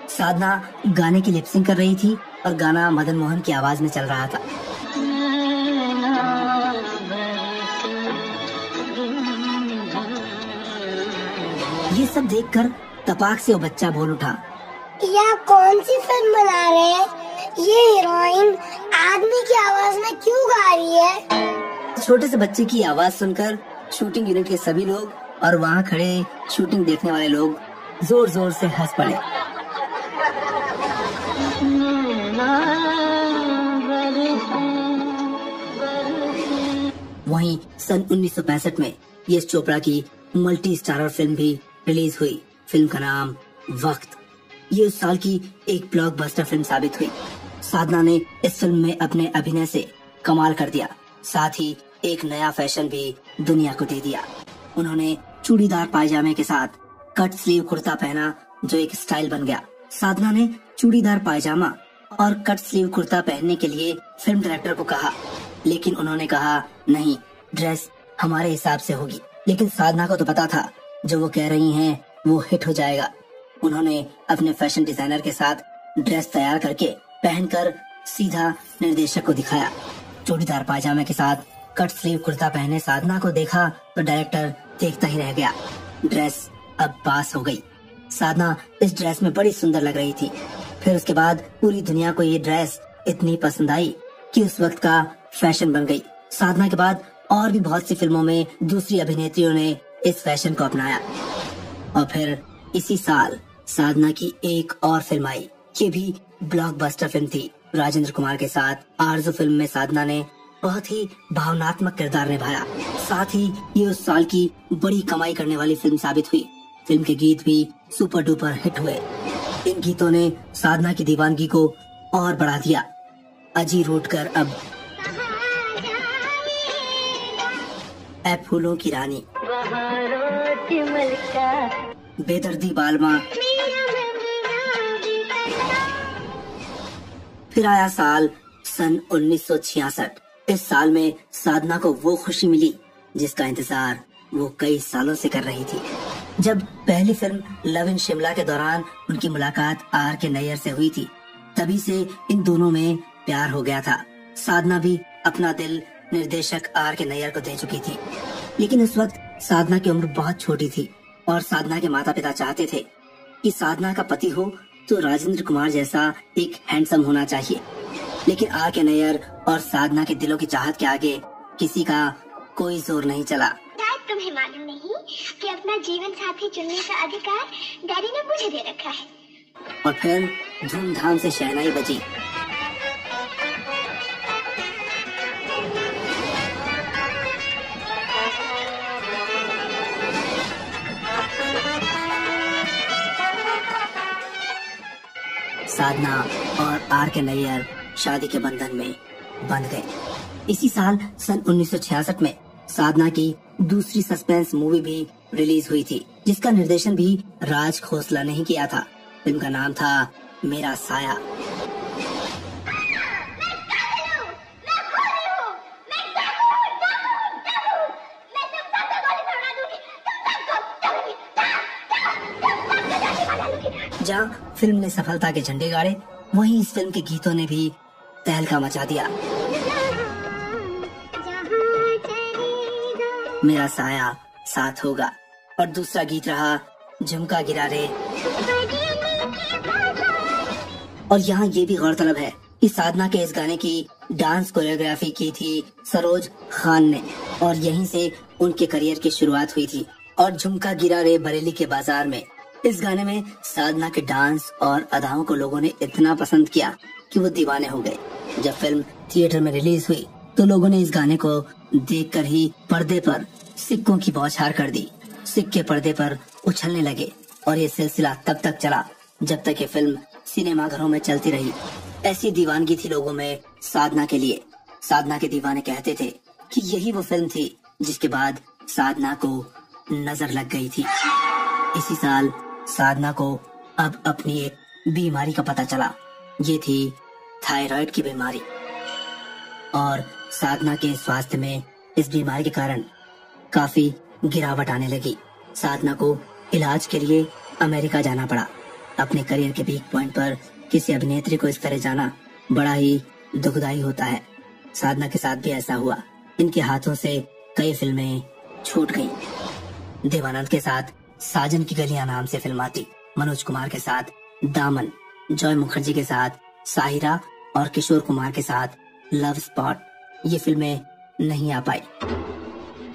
साधना गाने की लिपसिंग कर रही थी और गाना मदन मोहन की आवाज में चल रहा था। ये सब देखकर तपाक से वो बच्चा बोल उठा, यह कौन सी फिल्म बना रहे हैं? ये हीरोइन आदमी की आवाज में क्यों गा रही है? छोटे से बच्चे की आवाज सुनकर शूटिंग यूनिट के सभी लोग और वहाँ खड़े शूटिंग देखने वाले लोग जोर जोर से हंस पड़े। वहीं सन 1965 में यश चोपड़ा की मल्टी स्टारर फिल्म भी रिलीज हुई। फिल्म का नाम वक्त। ये उस साल की एक ब्लॉकबस्टर फिल्म साबित हुई। साधना ने इस फिल्म में अपने अभिनय से कमाल कर दिया, साथ ही एक नया फैशन भी दुनिया को दे दिया। उन्होंने चूड़ीदार पायजामे के साथ कट स्लीव कुर्ता पहना, जो एक स्टाइल बन गया। साधना ने चूड़ीदार पायजामा और कट स्लीव कुर्ता पहनने के लिए फिल्म डायरेक्टर को कहा, लेकिन उन्होंने कहा नहीं, ड्रेस हमारे हिसाब से होगी। लेकिन साधना को तो पता था जो वो कह रही हैं वो हिट हो जाएगा। उन्होंने अपने फैशन डिजाइनर के साथ ड्रेस तैयार करके पहनकर सीधा निर्देशक को दिखाया। चूड़ीदार पायजामे के साथ कट स्लीव कुर्ता पहने साधना को देखा तो डायरेक्टर देखता ही रह गया। ड्रेस अब पास हो गई। साधना इस ड्रेस में बड़ी सुंदर लग रही थी। फिर उसके बाद पूरी दुनिया को ये ड्रेस इतनी पसंद आई कि उस वक्त का फैशन बन गई। साधना के बाद और भी बहुत सी फिल्मों में दूसरी अभिनेत्रियों ने इस फैशन को अपनाया। और फिर इसी साल साधना की एक और फिल्म आई। ये भी ब्लॉकबस्टर फिल्म थी। राजेंद्र कुमार के साथ आरज़ू फिल्म में साधना ने बहुत ही भावनात्मक किरदार निभाया। साथ ही ये उस साल की बड़ी कमाई करने वाली फिल्म साबित हुई। फिल्म के गीत भी सुपर डुपर हिट हुए। इन गीतों ने साधना की दीवानगी को और बढ़ा दिया। अजी रूठ कर अब, ऐ फूलों की रानी, बेदर्दी बालमा। फिर आया साल सन 1966। इस साल में साधना को वो खुशी मिली जिसका इंतजार वो कई सालों से कर रही थी। जब पहली फिल्म लव इन शिमला के दौरान उनकी मुलाकात आर के नैयर से हुई थी, तभी से इन दोनों में प्यार हो गया था। साधना भी अपना दिल निर्देशक आर के नैयर को दे चुकी थी, लेकिन उस वक्त साधना की उम्र बहुत छोटी थी और साधना के माता पिता चाहते थे कि साधना का पति हो तो राजेंद्र कुमार जैसा एक हैंडसम होना चाहिए। लेकिन आर के नैयर और साधना के दिलों की चाहत के आगे किसी का कोई जोर नहीं चला। शायद तुम्हें मालूम नहीं कि अपना जीवन साथी चुनने का अधिकार डैडी ने मुझे दे रखा है। और फिर धूमधाम से शहनाई बजी। साधना और आर के नैयर शादी के बंधन में बंध गए। इसी साल सन 1966 में साधना की दूसरी सस्पेंस मूवी भी रिलीज हुई थी, जिसका निर्देशन भी राज खोसला ने ही किया था। फिल्म का नाम था मेरा साया। जहाँ फिल्म ने सफलता के झंडे गाड़े, वहीं इस फिल्म के गीतों ने भी तहलका मचा दिया। मेरा साया साथ होगा और दूसरा गीत रहा झुमका गिरा रे। और यहाँ ये भी गौरतलब है कि साधना के इस गाने की डांस कोरियोग्राफी की थी सरोज खान ने, और यहीं से उनके करियर की शुरुआत हुई थी। और झुमका गिरा रे बरेली के बाजार में, इस गाने में साधना के डांस और अदाओं को लोगों ने इतना पसंद किया कि वो दीवाने हो गए। जब फिल्म थिएटर में रिलीज हुई तो लोगों ने इस गाने को देखकर ही पर्दे पर सिक्कों की बौछार कर दी। सिक्के पर्दे पर उछलने लगे और ये सिलसिला तब तक चला जब तक ये फिल्म सिनेमाघरों में चलती रही। ऐसी दीवानगी थी लोगों में साधना के लिए। साधना के दीवाने कहते थे कि यही वो फिल्म थी जिसके बाद साधना को नजर लग गई थी। इसी साल साधना को अब अपनी एक बीमारी का पता चला। ये थी थायराइड की बीमारी, और साधना के स्वास्थ्य में इस बीमारी के कारण काफी गिरावट आने लगी। साधना को इलाज के लिए अमेरिका जाना पड़ा। अपने करियर के पीक पॉइंट पर किसी अभिनेत्री को इस तरह जाना बड़ा ही दुखदाई होता है। साधना के साथ भी ऐसा हुआ। इनके हाथों से कई फिल्में छूट गईं। देवानंद के साथ साजन की गलियां नाम से फिल्म आती, मनोज कुमार के साथ दामन, जॉय मुखर्जी के साथ साहिरा और किशोर कुमार के साथ लव स्पॉट, ये फिल्में नहीं आ पाई।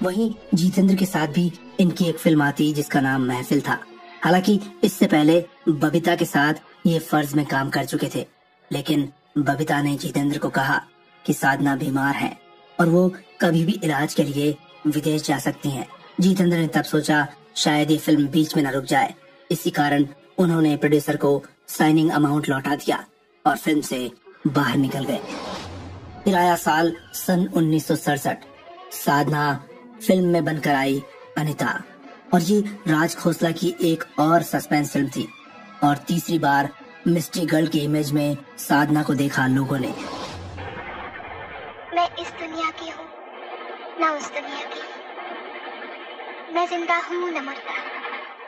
वहीं जितेंद्र के साथ भी इनकी एक फिल्म आती जिसका नाम महफिल था। हालांकि इससे पहले बबीता के साथ ये फर्ज में काम कर चुके थे, लेकिन बबीता ने जितेंद्र को कहा कि साधना बीमार है और वो कभी भी इलाज के लिए विदेश जा सकती हैं। जितेंद्र ने तब सोचा शायद ये फिल्म बीच में न रुक जाए। इसी कारण उन्होंने प्रोड्यूसर को साइनिंग अमाउंट लौटा दिया और फिल्म से बाहर निकल गए। फिर आया साल सन 1967। साधना फिल्म में बनकर आई अनिता, और ये राज खोसला की एक और सस्पेंस फिल्म थी। और तीसरी बार मिस्ट्री गर्ल की इमेज में साधना को देखा लोगों ने। मैं इस दुनिया की हूँ ना उस दुनिया की, मैं जिंदा हूँ न मरता।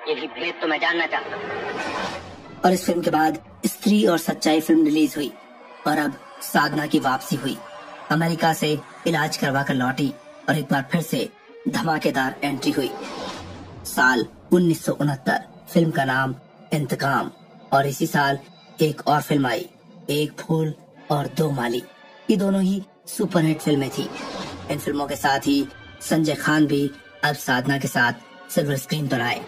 यही भेद तो मैं जानना चाहता हूँ। और इस फिल्म के बाद स्त्री और सच्चाई फिल्म रिलीज हुई और अब साधना की वापसी हुई। अमेरिका से इलाज करवा कर लौटी और एक बार फिर से धमाकेदार एंट्री हुई। साल 1969, फिल्म का नाम इंतकाम। और इसी साल एक और फिल्म आई, एक फूल और दो माली। ये दोनों ही सुपरहिट फिल्में थी। इन फिल्मों के साथ ही संजय खान भी अब साधना के साथ सिल्वर स्क्रीन पर आए।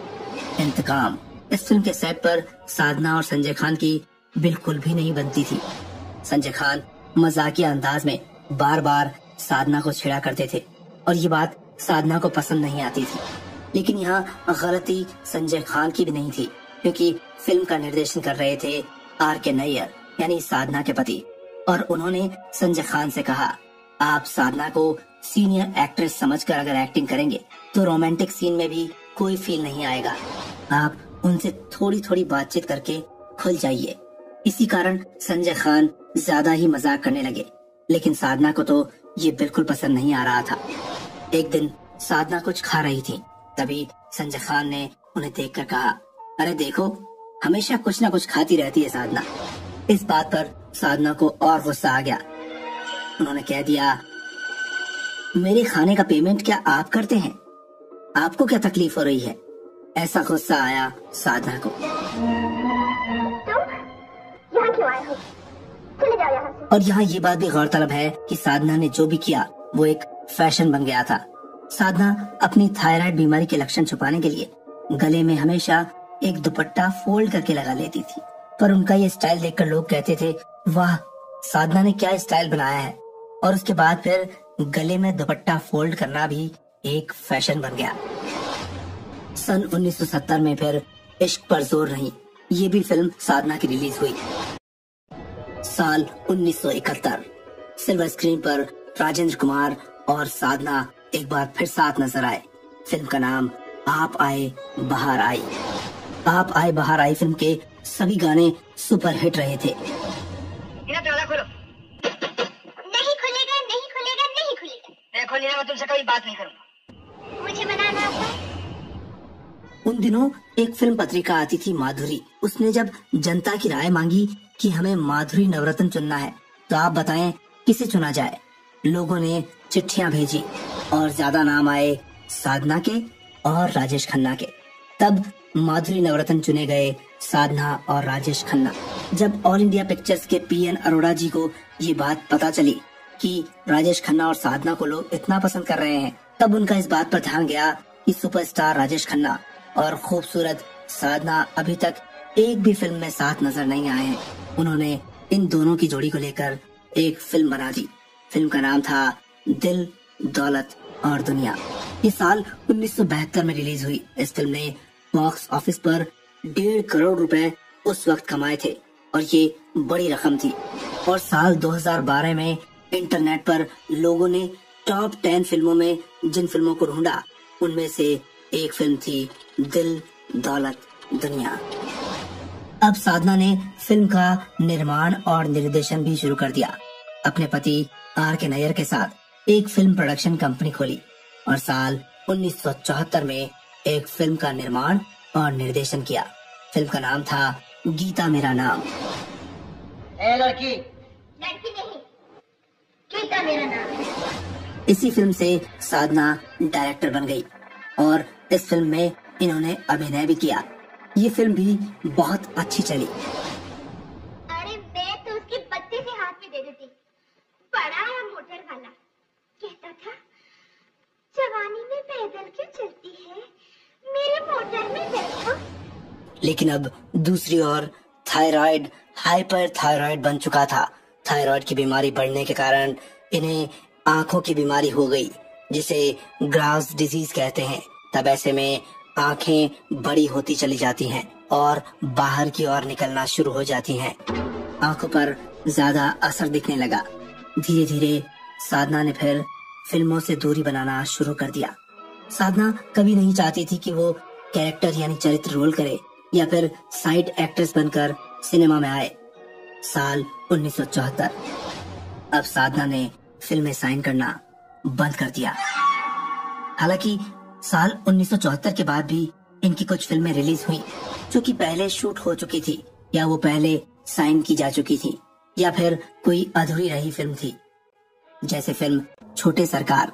इंतकाम, इस फिल्म के सेट पर साधना और संजय खान की बिल्कुल भी नहीं बनती थी। संजय खान मजाकिया अंदाज में बार बार साधना को छेड़ा करते थे और ये बात साधना को पसंद नहीं आती थी। लेकिन यहाँ गलती संजय खान की भी नहीं थी, क्योंकि फिल्म का निर्देशन कर रहे थे आर के नैयर, यानी साधना के पति। और उन्होंने संजय खान से कहा, आप साधना को सीनियर एक्ट्रेस समझकर अगर एक्टिंग करेंगे तो रोमांटिक सीन में भी कोई फील नहीं आएगा। आप उनसे थोड़ी थोड़ी बातचीत करके खुल जाइए। इसी कारण संजय खान ज्यादा ही मजाक करने लगे, लेकिन साधना को तो ये बिल्कुल पसंद नहीं आ रहा था। एक दिन साधना कुछ खा रही थी, तभी संजय खान ने उन्हें देखकर कहा, अरे देखो, हमेशा कुछ न कुछ खाती रहती है साधना। इस बात पर साधना को और गुस्सा आ गया। उन्होंने कह दिया, मेरे खाने का पेमेंट क्या आप करते हैं? आपको क्या तकलीफ हो रही है? ऐसा गुस्सा आया साधना को। तुम यहाँ क्यों आए हो? चले जाओ यहाँ से। और यहाँ ये बात भी गौरतलब है कि साधना ने जो भी किया वो एक फैशन बन गया था। साधना अपनी थायराइड बीमारी के लक्षण छुपाने के लिए गले में हमेशा एक दुपट्टा फोल्ड करके लगा लेती थी, पर उनका ये स्टाइल देखकर लोग कहते थे, वाह, साधना ने क्या स्टाइल बनाया है। और उसके बाद फिर गले में दुपट्टा फोल्ड करना भी एक फैशन बन गया। सन 1970 में फिर इश्क पर जोर नहीं, ये भी फिल्म साधना की रिलीज हुई। साल 1971 सिल्वर स्क्रीन पर राजेंद्र कुमार और साधना एक बार फिर साथ नजर आए। फिल्म का नाम आप आए बाहर आई। आप आए बाहर आई फिल्म के सभी गाने सुपर हिट रहे थे। दरवाजा खोलो। नहीं खुलेगा, नहीं खुलेगा, नहीं खुलेगा। मैं खोलने में तुमसे कभी बात नहीं करूंगा। मुझे बनाना आता है। उन दिनों एक फिल्म पत्रिका आती थी माधुरी। उसने जब जनता की राय मांगी कि हमें माधुरी नवरत्न चुनना है तो आप बताएं किसे चुना जाए। लोगों ने चिट्ठियां भेजी और ज्यादा नाम आए साधना के और राजेश खन्ना के। तब माधुरी नवरत्न चुने गए साधना और राजेश खन्ना। जब ऑल इंडिया पिक्चर्स के पीएन अरोड़ा जी को ये बात पता चली कि राजेश खन्ना और साधना को लोग इतना पसंद कर रहे हैं, तब उनका इस बात पर ध्यान गया कि सुपरस्टार राजेश खन्ना और खूबसूरत साधना अभी तक एक भी फिल्म में साथ नजर नहीं आए हैं। उन्होंने इन दोनों की जोड़ी को लेकर एक फिल्म बना दी। फिल्म का नाम था दिल, दौलत और दुनिया। ये साल 1972 में रिलीज हुई। इस फिल्म ने बॉक्स ऑफिस पर 1.5 करोड़ रुपए उस वक्त कमाए थे और ये बड़ी रकम थी। और साल 2012 में इंटरनेट पर लोगों ने टॉप 10 फिल्मों में जिन फिल्मों को ढूंढा उनमें से एक फिल्म थी दिल, दौलत, दुनिया। अब साधना ने फिल्म का निर्माण और निर्देशन भी शुरू कर दिया। अपने पति आर के नैयर के साथ एक फिल्म प्रोडक्शन कंपनी खोली और साल 1974 में एक फिल्म का निर्माण और निर्देशन किया। फिल्म का नाम था गीता मेरा नाम। ए लड़की, लड़की नहीं, गीता मेरा नाम है। इसी फिल्म से साधना डायरेक्टर बन गई और इस फिल्म में इन्होंने अभिनय भी किया। ये फिल्म भी बहुत अच्छी चली। अरे मैं तो उसकी बत्ती से हाथ में दे देती। बड़ा या मोटर वाला कहता था जवानी में पैदल क्यों चलती है, मेरे मोटर में बैठो। लेकिन अब दूसरी ओर थायराइड हाइपर थायराइड बन चुका था। थायराइड की बीमारी बढ़ने के कारण इन्हें आंखों की बीमारी हो गई जिसे ग्रास डिजीज कहते हैं। तब ऐसे में आंखें बड़ी होती चली जाती हैं और बाहर की ओर निकलना शुरू हो जाती हैं। आंखों पर ज्यादा असर दिखने लगा। धीरे धीरे साधना ने फिर फिल्मों से दूरी बनाना शुरू कर दिया। साधना कभी नहीं चाहती थी कि वो कैरेक्टर यानी चरित्र रोल करे या फिर साइड एक्ट्रेस बनकर सिनेमा में आए। साल 1974 अब साधना ने फिल्में साइन करना बंद कर दिया। हालांकि साल 1974 के बाद भी इनकी कुछ फिल्में रिलीज हुई जो कि पहले शूट हो चुकी थी या वो पहले साइन की जा चुकी थी या फिर कोई अधूरी रही फिल्म थी। जैसे फिल्म छोटे सरकार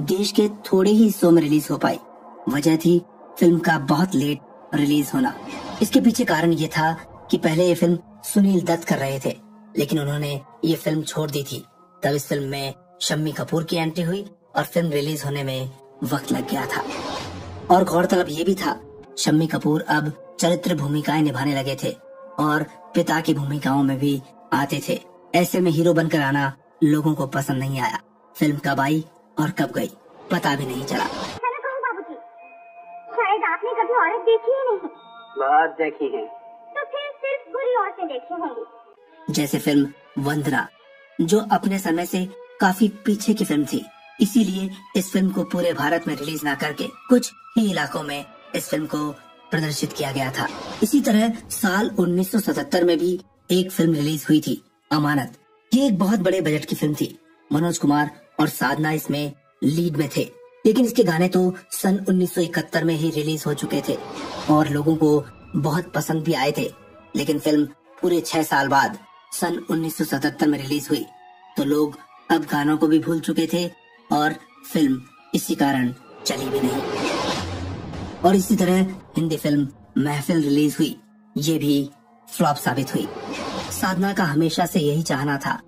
देश के थोड़े ही हिस्सों में रिलीज हो पाई। वजह थी फिल्म का बहुत लेट रिलीज होना। इसके पीछे कारण ये था कि पहले ये फिल्म सुनील दत्त कर रहे थे लेकिन उन्होंने ये फिल्म छोड़ दी थी। तब इस फिल्म में शम्मी कपूर की एंट्री हुई और फिल्म रिलीज होने में वक्त लग गया था। और गौरतलब ये भी था शम्मी कपूर अब चरित्र भूमिकाएं निभाने लगे थे और पिता की भूमिकाओं में भी आते थे। ऐसे में हीरो बनकर आना लोगों को पसंद नहीं आया। फिल्म कब आई और कब गई पता भी नहीं चला। चलो कहूँ बाबूजी, शायद आपने कभी औरत देखी ही नहीं। बहुत देखी है। तो फिर सिर्फ बुरी औरतें देखी होंगी। जैसे फिल्म वंदना जो अपने समय से काफी पीछे की फिल्म थी, इसीलिए इस फिल्म को पूरे भारत में रिलीज ना करके कुछ ही इलाकों में इस फिल्म को प्रदर्शित किया गया था। इसी तरह साल 1977 में भी एक फिल्म रिलीज हुई थी, अमानत। ये एक बहुत बड़े बजट की फिल्म थी। मनोज कुमार और साधना इसमें लीड में थे लेकिन इसके गाने तो सन 1971 में ही रिलीज हो चुके थे और लोगों को बहुत पसंद भी आए थे। लेकिन फिल्म पूरे 6 साल बाद सन 1977 में रिलीज हुई तो लोग अब गानों को भी भूल चुके थे और फिल्म इसी कारण चली भी नहीं। और इसी तरह हिंदी फिल्म महफिल रिलीज हुई, ये भी फ्लॉप साबित हुई। साधना का हमेशा से यही चाहना था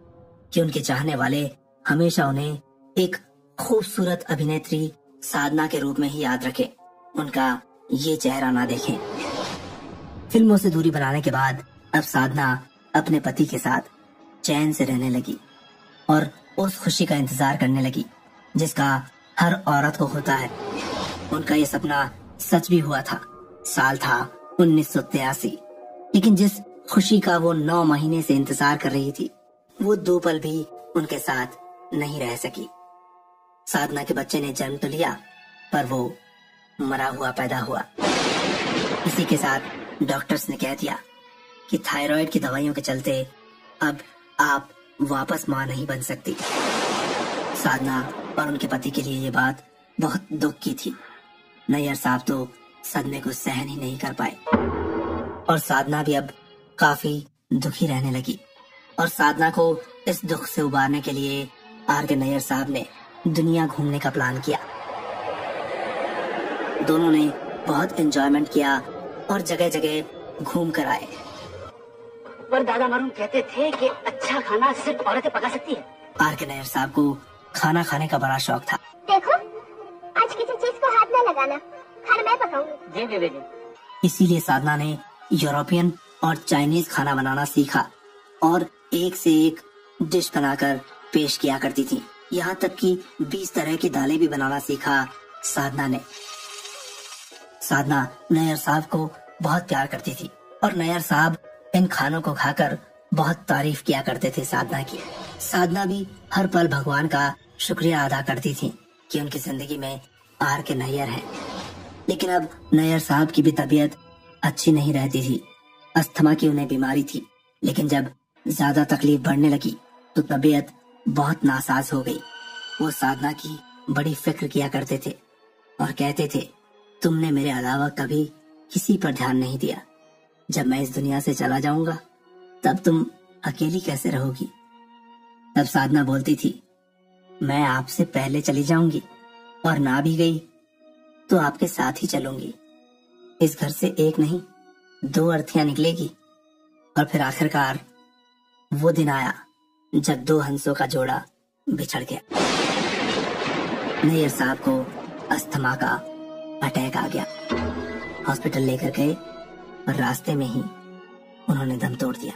कि उनके चाहने वाले हमेशा उन्हें एक खूबसूरत अभिनेत्री साधना के रूप में ही याद रखें, उनका ये चेहरा ना देखें। फिल्मों से दूरी बनाने के बाद अब साधना अपने पति के साथ चैन से रहने लगी और उस खुशी का इंतजार करने लगी जिसका हर औरत को होता है। उनका ये सपना सच भी हुआ था। साल था 1983, लेकिन जिस खुशी का वो 9 महीने से इंतजार कर रही थी, वो 2 पल भी उनके साथ नहीं रह सकी। साधना के बच्चे ने जन्म तो लिया, पर वो मरा हुआ पैदा हुआ। इसी के साथ डॉक्टर्स ने कह दिया कि थायराइड की दवाइयों के चलते अब आप वापस मां नहीं बन सकती। साधना और उनके पति के लिए ये बात बहुत दुख की थी। नैयर साहब तो सदमे को सहन ही नहीं कर पाए और साधना भी अब काफी दुखी रहने लगी। और साधना को इस दुख से उबारने के लिए आर.के. नैयर साहब ने दुनिया घूमने का प्लान किया। दोनों ने बहुत एंजॉयमेंट किया और जगह जगह घूम कर आए। पर दादा मरुन कहते थे कि अच्छा खाना सिर्फ औरतें पका सकती है। आर.के. नैयर साहब को खाना खाने का बड़ा शौक था। देखो, आज किसी चीज को हाथ न लगाना, खाना मैं पकाऊंगी। जी बेबी जी। इसीलिए साधना ने यूरोपियन और चाइनीज खाना बनाना सीखा और एक से एक डिश बनाकर पेश किया करती थी। यहाँ तक कि 20 तरह की दालें भी बनाना सीखा साधना ने। साधना नैयर साहब को बहुत प्यार करती थी और नैयर साहब इन खानों को खाकर बहुत तारीफ किया करते थे साधना की। साधना भी हर पल भगवान का शुक्रिया अदा करती थी कि उनकी जिंदगी में आर.के. नैयर हैं। लेकिन अब नैयर साहब की भी तबीयत अच्छी नहीं रहती थी। अस्थमा की उन्हें बीमारी थी, लेकिन जब ज्यादा तकलीफ बढ़ने लगी तो तबीयत बहुत नासाज हो गई। वो साधना की बड़ी फिक्र किया करते थे और कहते थे, तुमने मेरे अलावा कभी किसी पर ध्यान नहीं दिया। जब मैं इस दुनिया से चला जाऊंगा तब तुम अकेली कैसे रहोगी। तब साधना बोलती थी, मैं आपसे पहले चली जाऊंगी और ना भी गई तो आपके साथ ही चलूंगी। इस घर से एक नहीं 2 अर्थियां निकलेगी। और फिर आखिरकार वो दिन आया जब 2 हंसों का जोड़ा बिछड़ गया। नैयर साहब को अस्थमा का अटैक आ गया। हॉस्पिटल लेकर गए और रास्ते में ही उन्होंने दम तोड़ दिया।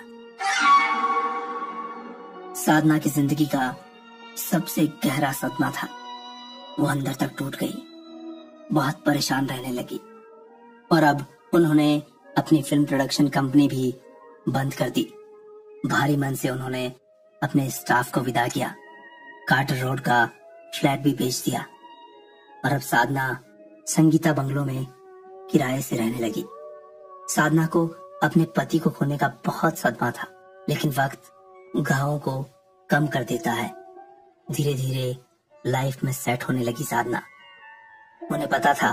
साधना की जिंदगी का सबसे गहरा सदमा था। वो अंदर तक टूट गई, बहुत परेशान रहने लगी और अब उन्होंने अपनी फिल्म प्रोडक्शन कंपनी भी बंद कर दी। भारी मन से उन्होंने अपने स्टाफ को विदा किया, कार्टर रोड का फ्लैट भी बेच दिया और अब साधना संगीता बंगलों में किराए से रहने लगी। साधना को अपने पति को खोने का बहुत सदमा था, लेकिन वक्त घावों को कम कर देता है। धीरे धीरे लाइफ में सेट होने लगी साधना। उन्हें पता था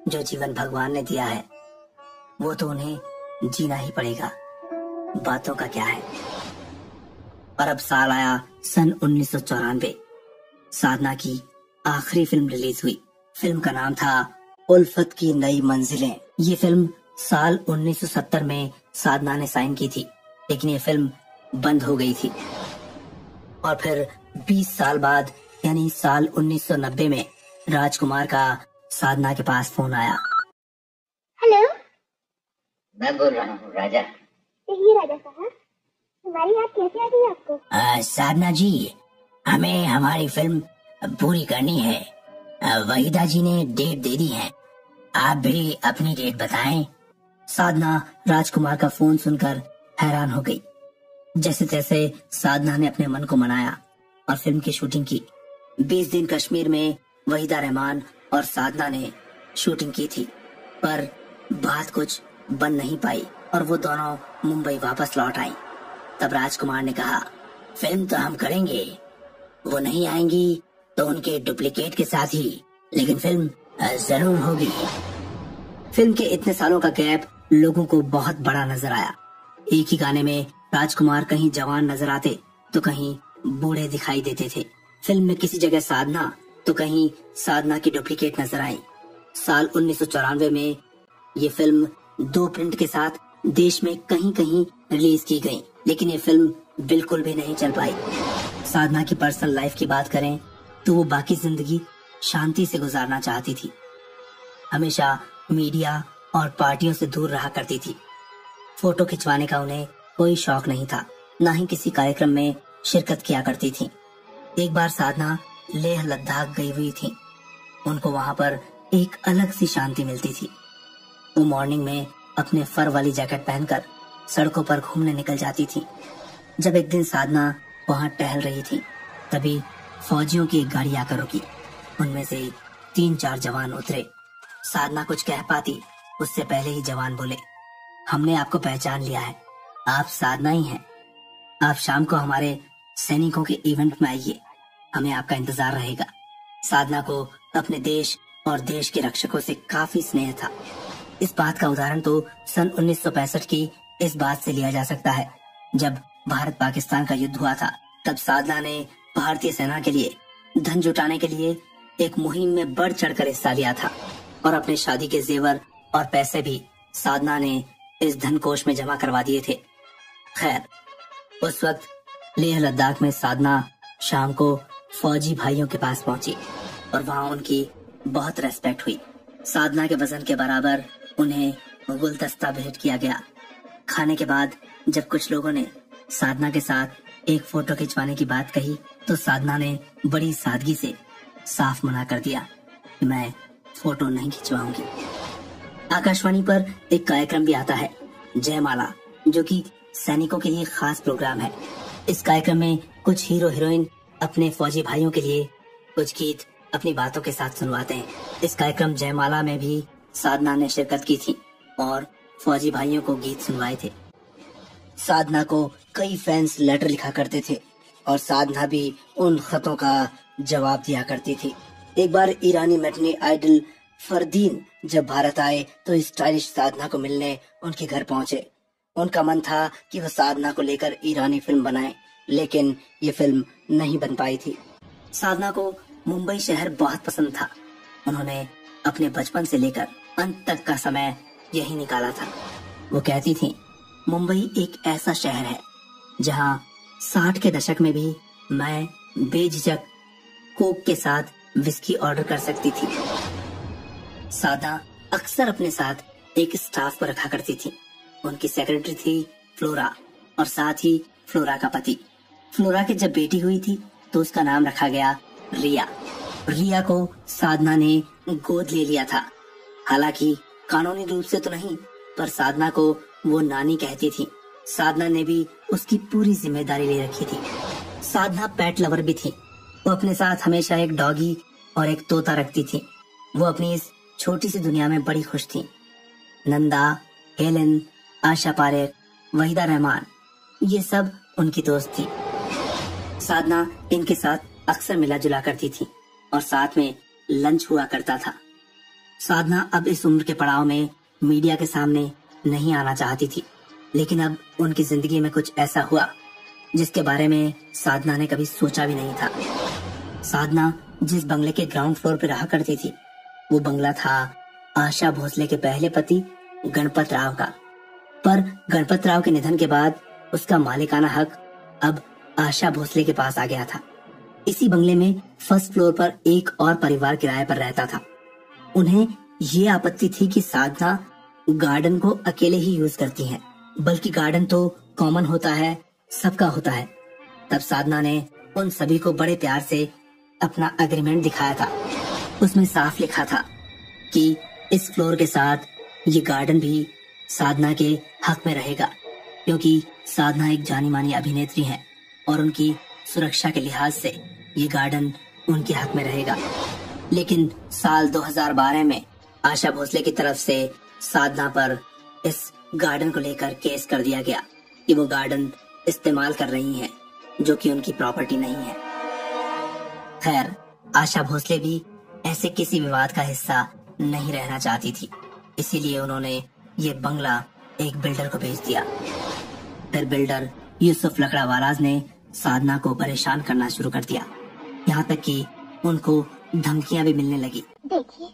जो जीवन भगवान ने दिया है वो तो उन्हें जीना ही पड़ेगा, बातों का क्या है। और अब साल आया सन 1994। साधना की आखिरी फिल्म रिलीज हुई। फिल्म का नाम था उल्फत की नई मंजिलें। ये फिल्म साल 1970 में साधना ने साइन की थी, लेकिन ये फिल्म बंद हो गई थी। और फिर 20 साल बाद यानी साल 1990 में राजकुमार का साधना के पास फोन आया। हेलो, मैं बोल रहा हूँ राजा। ये राजा साहब, हमारी याद कैसे आ गई आपको? साधना जी, हमें हमारी फिल्म पूरी करनी है। वहीदा जी ने डेट दे दी है, आप भी अपनी डेट बताएं। साधना राजकुमार का फोन सुनकर हैरान हो गई। जैसे तैसे साधना ने अपने मन को मनाया और फिल्म की शूटिंग की। 20 दिन कश्मीर में वहीदा रहमान और साधना ने शूटिंग की थी, पर बात कुछ बन नहीं पाई और वो दोनों मुंबई वापस लौट आई। तब राजकुमार ने कहा, फिल्म तो हम करेंगे, वो नहीं आएंगी तो उनके डुप्लीकेट के साथ ही, लेकिन फिल्म जरूर होगी। फिल्म के इतने सालों का गैप लोगों को बहुत बड़ा नजर आया। एक ही गाने में राजकुमार कहीं जवान नजर आते तो कहीं बूढ़े दिखाई देते थे। फिल्म में किसी जगह साधना तो कहीं साधना की डुप्लीकेट नजर आई। साल 1994 में ये फिल्म 2 प्रिंट के साथ देश में कहीं कहीं रिलीज की गई, लेकिन ये फिल्म बिल्कुल भी नहीं चल पाई। साधना की पर्सनल लाइफ की बात करें तो वो बाकी जिंदगी शांति से गुजारना चाहती थी। हमेशा मीडिया और पार्टियों से दूर रहा करती थी। फोटो खिंचवाने का उन्हें कोई शौक नहीं था, न ही किसी कार्यक्रम में शिरकत किया करती थी। एक बार साधना लेह लद्दाख गई हुई थी। उनको वहां पर एक अलग सी शांति मिलती थी। वो मॉर्निंग में अपने फर वाली जैकेट पहनकर सड़कों पर घूमने निकल जाती थी। जब एक दिन साधना वहां टहल रही थी, तभी फौजियों की एक गाड़ी आकर रुकी। उनमें से 3-4 जवान उतरे। साधना कुछ कह पाती उससे पहले ही जवान बोले, हमने आपको पहचान लिया है, आप साधना ही हैं। आप शाम को हमारे सैनिकों के इवेंट में आइए, हमें आपका इंतजार रहेगा। साधना को अपने देश और देश के रक्षकों से काफी स्नेह था। इस बात का उदाहरण तो सन 1965 की इस बात से लिया जा सकता है, जब भारत पाकिस्तान का युद्ध हुआ था। तब साधना ने भारतीय सेना के लिए धन जुटाने के लिए एक मुहिम में बढ़ चढ़कर हिस्सा लिया था और अपने शादी के जेवर और पैसे भी साधना ने इस धन कोष में जमा करवा दिए थे। खैर, उस वक्त लेह लद्दाख में साधना शाम को फौजी भाइयों के पास पहुंची और वहां उनकी बहुत रेस्पेक्ट हुई। साधना के वजन के बराबर उन्हें गुलदस्ता भेंट किया गया। खाने के बाद जब कुछ लोगों ने साधना के साथ एक फोटो खिंचवाने की बात कही, तो साधना ने बड़ी सादगी से साफ मना कर दिया कि मैं फोटो नहीं खिंचवाऊंगी। आकाशवाणी पर एक कार्यक्रम भी आता है, जयमाला, जो कि सैनिकों के लिए खास प्रोग्राम है। इस कार्यक्रम में कुछ हीरो हीरोइन अपने फौजी भाइयों के लिए कुछ गीत अपनी बातों के साथ सुनवाते हैं। इस कार्यक्रम जयमाला में भी साधना ने शिरकत की थी और फौजी भाइयों को गीत सुनवाए थे। साधना को कई फैंस लेटर लिखा करते थे और साधना भी उन खतों का जवाब दिया करती थी। एक बार ईरानी मैटनी आइडल फरदीन जब भारत आए तो स्टाइलिश साधना को मिलने उनके घर पहुंचे। उनका मन था कि वह साधना को लेकर ईरानी फिल्म बनाएं, लेकिन ये फिल्म नहीं बन पाई थी। साधना को मुंबई शहर बहुत पसंद था। उन्होंने अपने बचपन से लेकर अंत तक का समय यही निकाला था। वो कहती थी, मुंबई एक ऐसा शहर है जहां 60 के दशक में भी मैं बेझिझक कोक के साथ विस्की ऑर्डर कर सकती थी। साधना अक्सर अपने साथ एक स्टाफ को रखा करती थी। उनकी सेक्रेटरी थी फ्लोरा और साथ ही फ्लोरा का पति। फ्लोरा की जब बेटी हुई थी तो उसका नाम रखा गया रिया। रिया को साधना ने गोद ले लिया था। हालांकि कानूनी रूप से तो नहीं, पर साधना को वो नानी कहती थी। साधना ने भी उसकी पूरी जिम्मेदारी ले रखी थी। साधना पेट लवर भी थी। वो अपने साथ हमेशा एक डॉगी और एक तोता रखती थी। वो अपनी इस छोटी सी दुनिया में बड़ी खुश थी। नंदा, हेलेन, आशा पारेख, वहीदा रहमान, ये सब उनकी दोस्त थी। साधना इनके साथ अक्सर मिला जुला करती थी और साथ में लंच हुआ करता था। साधना अब इस उम्र के पड़ाव में मीडिया के सामने नहीं आना चाहती थी, लेकिन अब उनकी जिंदगी में कुछ ऐसा हुआ जिसके बारे में साधना ने कभी सोचा भी नहीं था। साधना जिस बंगले के ग्राउंड फ्लोर पर रहा करती थी, वो बंगला था आशा भोसले के पहले पति गणपत राव का। पर गणपत राव के निधन के बाद उसका मालिकाना हक अब आशा भोसले के पास आ गया था। इसी बंगले में फर्स्ट फ्लोर पर एक और परिवार किराए पर रहता था। उन्हें ये आपत्ति थी कि साधना गार्डन को अकेले ही यूज करती हैं, बल्कि गार्डन तो कॉमन होता है, सबका होता है। तब साधना ने उन सभी को बड़े प्यार से अपना एग्रीमेंट दिखाया था। उसमें साफ लिखा था कि इस फ्लोर के साथ ये गार्डन भी साधना के हक में रहेगा, क्योंकि साधना एक जानी मानी अभिनेत्री है और उनकी सुरक्षा के लिहाज से ये गार्डन उनके हक में रहेगा। लेकिन साल 2012 में आशा भोसले की तरफ से साधना पर इस गार्डन को लेकर केस कर दिया गया कि वो गार्डन इस्तेमाल कर रही हैं, जो कि उनकी प्रॉपर्टी नहीं है। खैर, आशा भोसले भी ऐसे किसी विवाद का हिस्सा नहीं रहना चाहती थी, इसीलिए उन्होंने ये बंगला एक बिल्डर को भेज दिया। फिर बिल्डर यूसुफ लकड़ावालाज ने साधना को परेशान करना शुरू कर दिया, यहाँ तक कि उनको धमकियां भी मिलने लगी। देखिए,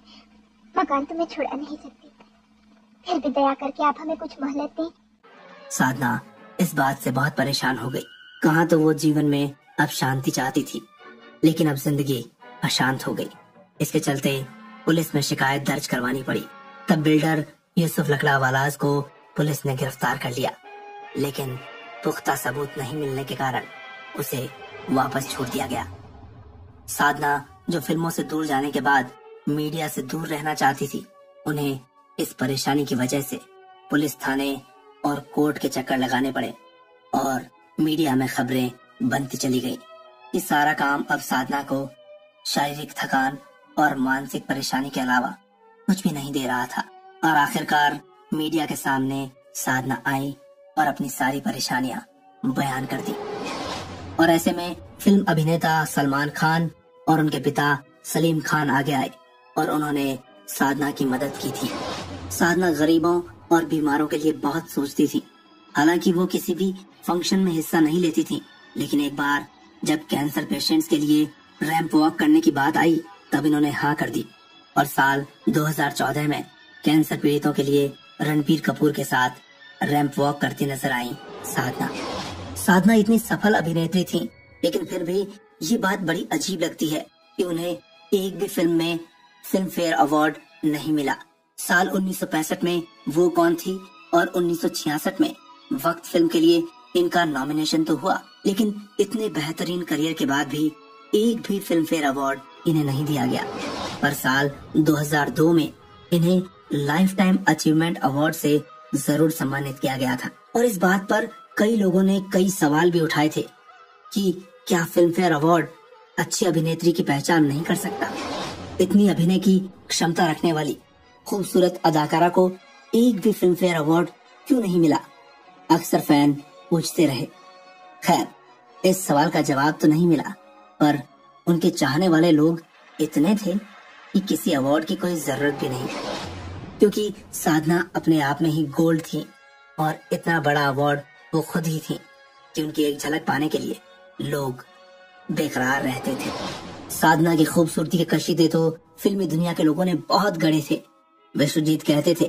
मकान तो मैं छुड़ा नहीं सकती, फिर भी दया करके आप हमें कुछ मोहलत दें। साधना इस बात से बहुत परेशान हो गई। कहाँ तो वो जीवन में अब शांति चाहती थी, लेकिन अब जिंदगी अशांत हो गई। इसके चलते पुलिस में शिकायत दर्ज करवानी पड़ी। तब बिल्डर यूसुफ लकड़ावालाज को पुलिस ने गिरफ्तार कर लिया, लेकिन पुख्ता सबूत नहीं मिलने के कारण उसे वापस छोड़ दिया गया। साधना, जो फिल्मों से दूर जाने के बाद मीडिया से दूर रहना चाहती थी, उन्हें इस परेशानी की वजह से पुलिस थाने और कोर्ट के चक्कर लगाने पड़े और मीडिया में खबरें बनती चली गई। ये सारा काम अब साधना को शारीरिक थकान और मानसिक परेशानी के अलावा कुछ भी नहीं दे रहा था और आखिरकार मीडिया के सामने साधना आई और अपनी सारी परेशानियां बयान कर दी। और ऐसे में फिल्म अभिनेता सलमान खान और उनके पिता सलीम खान आगे आए और उन्होंने साधना की मदद की थी। साधना गरीबों और बीमारों के लिए बहुत सोचती थी। हालांकि वो किसी भी फंक्शन में हिस्सा नहीं लेती थी, लेकिन एक बार जब कैंसर पेशेंट्स के लिए रैंप वॉक करने की बात आई तब इन्होंने हाँ कर दी और साल 2014 में कैंसर पीड़ितों के लिए रणबीर कपूर के साथ रैंप वॉक करती नजर आई साधना। साधना इतनी सफल अभिनेत्री थी, लेकिन फिर भी ये बात बड़ी अजीब लगती है कि उन्हें एक भी फिल्म में फिल्म फेयर अवार्ड नहीं मिला। साल 1965 में वो कौन थी और 1966 में वक्त फिल्म के लिए इनका नॉमिनेशन तो हुआ, लेकिन इतने बेहतरीन करियर के बाद भी एक भी फिल्म फेयर अवार्ड इन्हें नहीं दिया गया। पर साल 2002 में इन्हें लाइफ टाइम अचीवमेंट अवार्ड से जरूर सम्मानित किया गया था। और इस बात पर कई लोगों ने कई सवाल भी उठाए थे कि क्या फिल्म फेयर अवार्ड अच्छी अभिनेत्री की पहचान नहीं कर सकता। इतनी अभिनय की क्षमता रखने वाली खूबसूरत अदाकारा को एक भी फिल्म फेयर अवार्ड क्यों नहीं मिला, अक्सर फैन पूछते रहे। खैर, इस सवाल का जवाब तो नहीं मिला, पर उनके चाहने वाले लोग इतने थे कि किसी अवार्ड की कोई जरूरत भी नहीं, क्योंकि साधना अपने आप में ही गोल्ड थी और इतना बड़ा अवार्ड वो खुद ही थी कि उनकी एक झलक पाने के लिए लोग बेकरार रहते थे। साधना की खूबसूरती के कशीदे तो फिल्मी दुनिया के लोगों ने बहुत गढ़े थे। विश्वजीत कहते थे,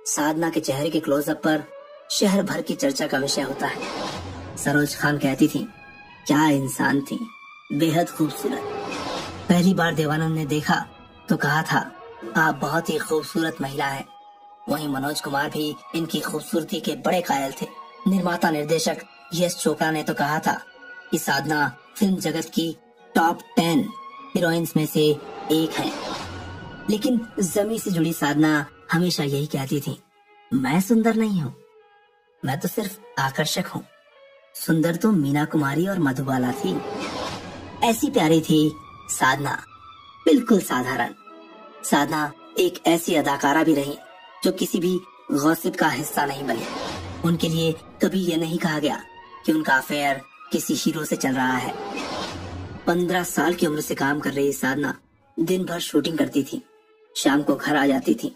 साधना के चेहरे के क्लोजअप पर शहर भर की चर्चा का विषय होता है। सरोज खान कहती थी, क्या इंसान थी, बेहद खूबसूरत। पहली बार देवानंद ने देखा तो कहा था, आप बहुत ही खूबसूरत महिला हैं। वहीं मनोज कुमार भी इनकी खूबसूरती के बड़े कायल थे। निर्माता निर्देशक यश चोपड़ा ने तो कहा था कि साधना फिल्म जगत की टॉप 10 हीरोइंस में से एक है। लेकिन जमीन से जुड़ी साधना हमेशा यही कहती थी, मैं सुंदर नहीं हूँ, मैं तो सिर्फ आकर्षक हूँ। सुंदर तो मीना कुमारी और मधुबाला थी। ऐसी प्यारी थी साधना, बिल्कुल साधारण। साधना एक ऐसी अदाकारा भी रही जो किसी भी गॉसिप का हिस्सा नहीं बनी। उनके लिए कभी ये नहीं कहा गया कि उनका अफेयर किसी हीरो से चल रहा है। 15 साल की उम्र से काम कर रही साधना दिन भर शूटिंग करती थी, शाम को घर आ जाती थी।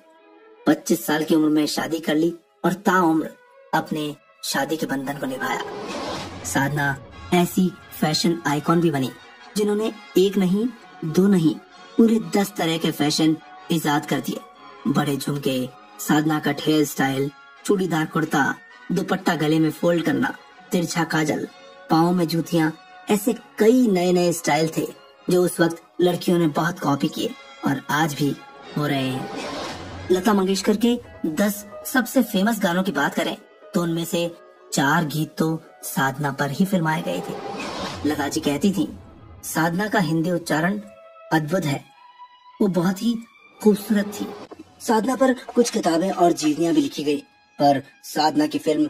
25 साल की उम्र में शादी कर ली और ताउम्र अपने शादी के बंधन को निभाया। साधना ऐसी फैशन आइकॉन भी बनी जिन्होंने एक नहीं, दो नहीं, पूरे 10 तरह के फैशन इजाद कर दिए। बड़े झुमके, Sadhana cut hair style, churidar kurta, dupatta गले में फोल्ड करना, तिरछा काजल, पाँव में जूतियां, ऐसे कई नए नए स्टाइल थे जो उस वक्त लड़कियों ने बहुत कॉपी किए और आज भी हो रहे हैं। लता मंगेशकर के 10 सबसे फेमस गानों की बात करें तो उनमें से 4 गीत तो साधना पर ही फिल्माए गए थे। लता जी कहती थी, साधना का हिंदी उच्चारण अद्भुत है, वो बहुत ही खूबसूरत थी। साधना पर कुछ किताबें और जीवनियां भी लिखी गई, पर साधना की फिल्म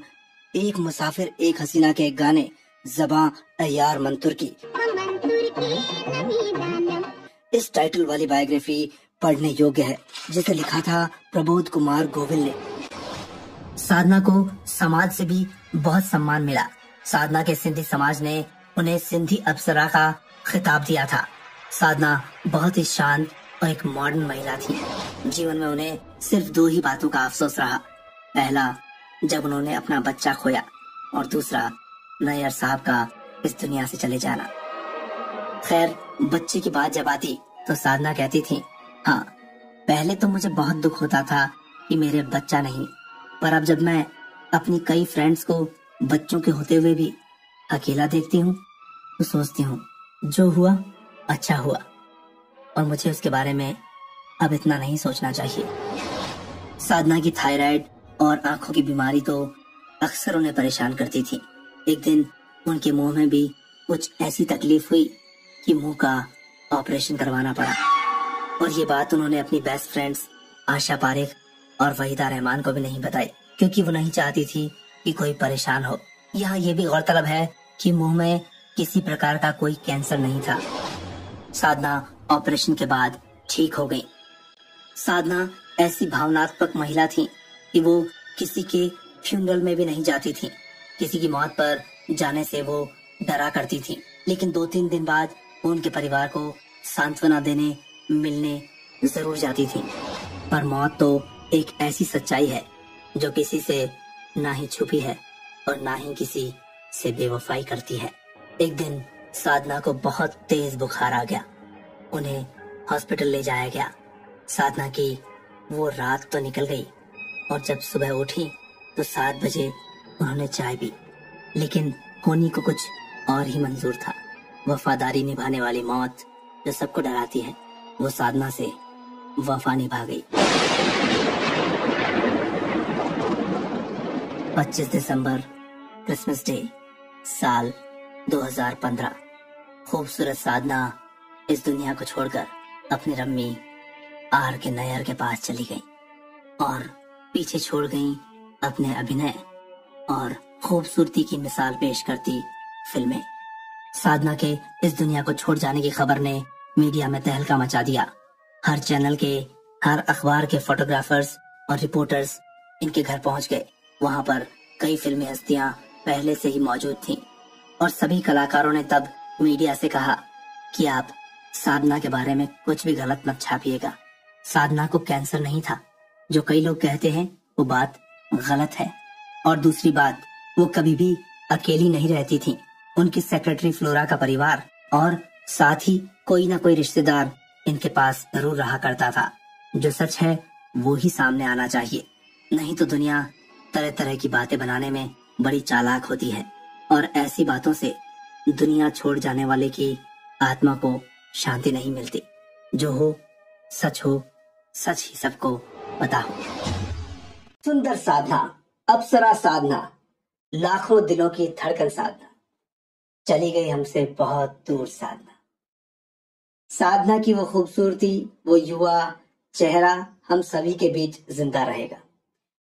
एक मुसाफिर एक हसीना के गाने ज़बां अय्यार मंतुर की इस टाइटल वाली बायोग्राफी पढ़ने योग्य है, जिसे लिखा था प्रबोध कुमार गोविल ने। साधना को समाज से भी बहुत सम्मान मिला। साधना के सिंधी समाज ने उन्हें सिंधी अप्सरा का खिताब दिया था। साधना बहुत ही शांत और एक मॉडर्न महिला थी। जीवन में उन्हें सिर्फ 2 ही बातों का अफसोस रहा। पहला, जब उन्होंने अपना बच्चा खोया, और दूसरा, नैयर साहब का इस दुनिया से चले जाना। खैर, बच्चे की बात जब आती तो साधना कहती थी, हाँ, पहले तो मुझे बहुत दुख होता था कि मेरे बच्चा नहीं, पर अब जब मैं अपनी कई फ्रेंड्स को बच्चों के होते हुए भी अकेला देखती हूँ तो सोचती हूँ, जो हुआ अच्छा हुआ और मुझे उसके बारे में अब इतना नहीं सोचना चाहिए। साधना की थायराइड और आंखों की बीमारी तो अक्सर उन्हें परेशान करती थी। एक दिन उनके मुंह में भी कुछ ऐसी तकलीफ हुई कि मुंह का ऑपरेशन करवाना पड़ा, और ये बात उन्होंने अपनी बेस्ट फ्रेंड्स आशा पारेख और वहीदा रहमान को भी नहीं बताई, क्योंकि वो नहीं चाहती थी कि कोई परेशान हो। यहाँ ये भी गौरतलब है कि मुंह में किसी प्रकार का कोई कैंसर नहीं था। साधना ऑपरेशन के बाद ठीक हो गई। साधना ऐसी भावनात्मक महिला थी कि वो किसी के फ्यूनरल में भी नहीं जाती थी। किसी की मौत पर जाने से वो डरा करती थी, लेकिन 2-3 दिन बाद वो उनके परिवार को सांत्वना देने मिलने जरूर जाती थी। पर मौत तो एक ऐसी सच्चाई है जो किसी से ना ही छुपी है और ना ही किसी से बेवफाई करती है। एक दिन साधना को बहुत तेज बुखार आ गया। उन्हें हॉस्पिटल ले जाया गया। साधना की वो रात तो निकल गई और जब सुबह उठी तो 7 बजे उन्होंने चाय पी, लेकिन होनी को कुछ और ही मंजूर था। वफादारी निभाने वाली मौत जो सबको डराती है, वो साधना से वफा निभा गई। 25 दिसंबर क्रिसमस डे साल 2015। खूबसूरत साधना इस दुनिया को छोड़कर अपनी रम्मी आर के नैयर के पास चली गई और पीछे छोड़ गई अपने अभिनय और खूबसूरती की मिसाल पेश करती फिल्में। साधना के इस दुनिया को छोड़ जाने की खबर ने मीडिया में तहलका मचा दिया। हर चैनल के, हर अखबार के फोटोग्राफर्स और रिपोर्टर्स इनके घर पहुंच गए। वहां पर कई फिल्मी हस्तियां पहले से ही मौजूद थीं और सभी कलाकारों ने तब मीडिया से कहा कि आप साधना के बारे में कुछ भी गलत मत छापिएगा। साधना को कैंसर नहीं था, जो कई लोग कहते हैं वो बात गलत है। और दूसरी बात, वो कभी भी अकेली नहीं रहती थी। उनकी सेक्रेटरी फ्लोरा का परिवार और साथ ही कोई ना कोई रिश्तेदार इनके पास जरूर रहा करता था। जो सच है वो ही सामने आना चाहिए, नहीं तो दुनिया तरह तरह की बातें बनाने में बड़ी चालाक होती है और ऐसी बातों से दुनिया छोड़ जाने वाले की आत्मा को शांति नहीं मिलती। जो हो, सच ही सबको पता हो। सुंदर साधना, अप्सरा साधना, लाखों दिलों की धड़कन साधना, चली गई हमसे बहुत दूर साधना। साधना की वो खूबसूरती, वो युवा चेहरा हम सभी के बीच जिंदा रहेगा।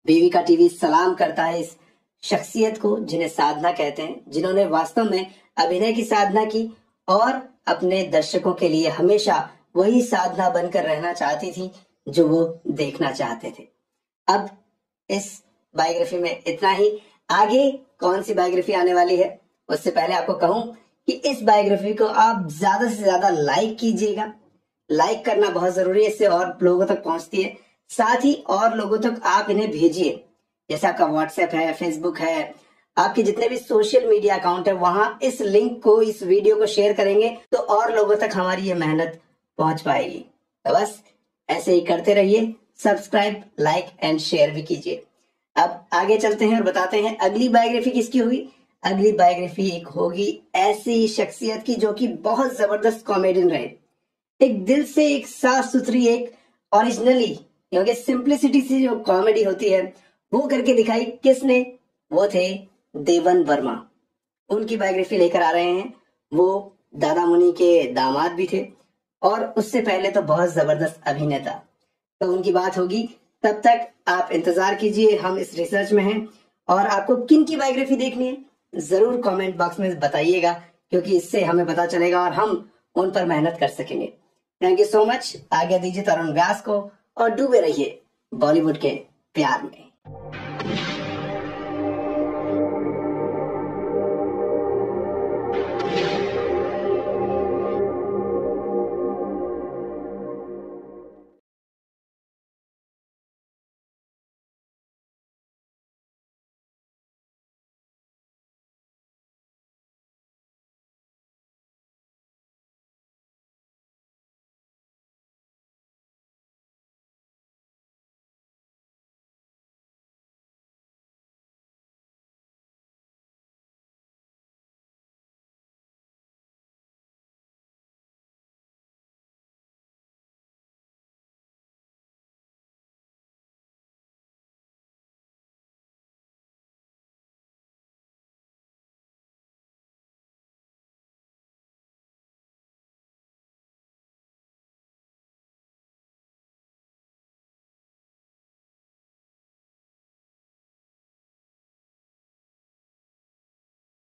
बीवी का टीवी सलाम करता है इस शख्सियत को जिन्हें साधना कहते हैं, जिन्होंने वास्तव में अभिनय की साधना की और अपने दर्शकों के लिए हमेशा वही साधना बनकर रहना चाहती थी जो वो देखना चाहते थे। अब इस बायोग्राफी में इतना ही। आगे कौन सी बायोग्राफी आने वाली है उससे पहले आपको कहूं कि इस बायोग्राफी को आप ज्यादा से ज्यादा लाइक कीजिएगा। लाइक करना बहुत जरूरी है, इससे और लोगों तक पहुंचती है। साथ ही और लोगों तक आप इन्हें भेजिए। जैसे आपका व्हाट्सएप है, फेसबुक है, आपके जितने भी सोशल मीडिया अकाउंट है, वहां इस लिंक को, इस वीडियो को शेयर करेंगे तो और लोगों तक हमारी ये मेहनत पहुंच पाएगी। तो बस ऐसे ही करते रहिए, सब्सक्राइब, लाइक एंड शेयर भी कीजिए। अब आगे चलते हैं और बताते हैं अगली बायोग्राफी किसकी हुई। अगली बायोग्राफी एक होगी ऐसी शख्सियत की जो कि बहुत जबरदस्त कॉमेडियन रहे। एक दिल से, एक साफ सुथरी, एक ओरिजिनली, क्योंकि सिंप्लिसिटी से जो कॉमेडी होती है वो करके दिखाई। किसने? वो थे देवन वर्मा। उनकी बायोग्राफी लेकर आ रहे हैं। वो दादा मुनि के दामाद भी थे और उससे पहले तो बहुत जबरदस्त अभिनेता। तो उनकी बात होगी। तब तक आप इंतजार कीजिए, हम इस रिसर्च में हैं। और आपको किन की बायोग्राफी देखनी है जरूर कमेंट बॉक्स में बताइएगा, क्योंकि इससे हमें पता चलेगा और हम उन पर मेहनत कर सकेंगे। Thank you so much. आज्ञा दीजिए तरुण व्यास को और डूबे रहिए बॉलीवुड के प्यार में।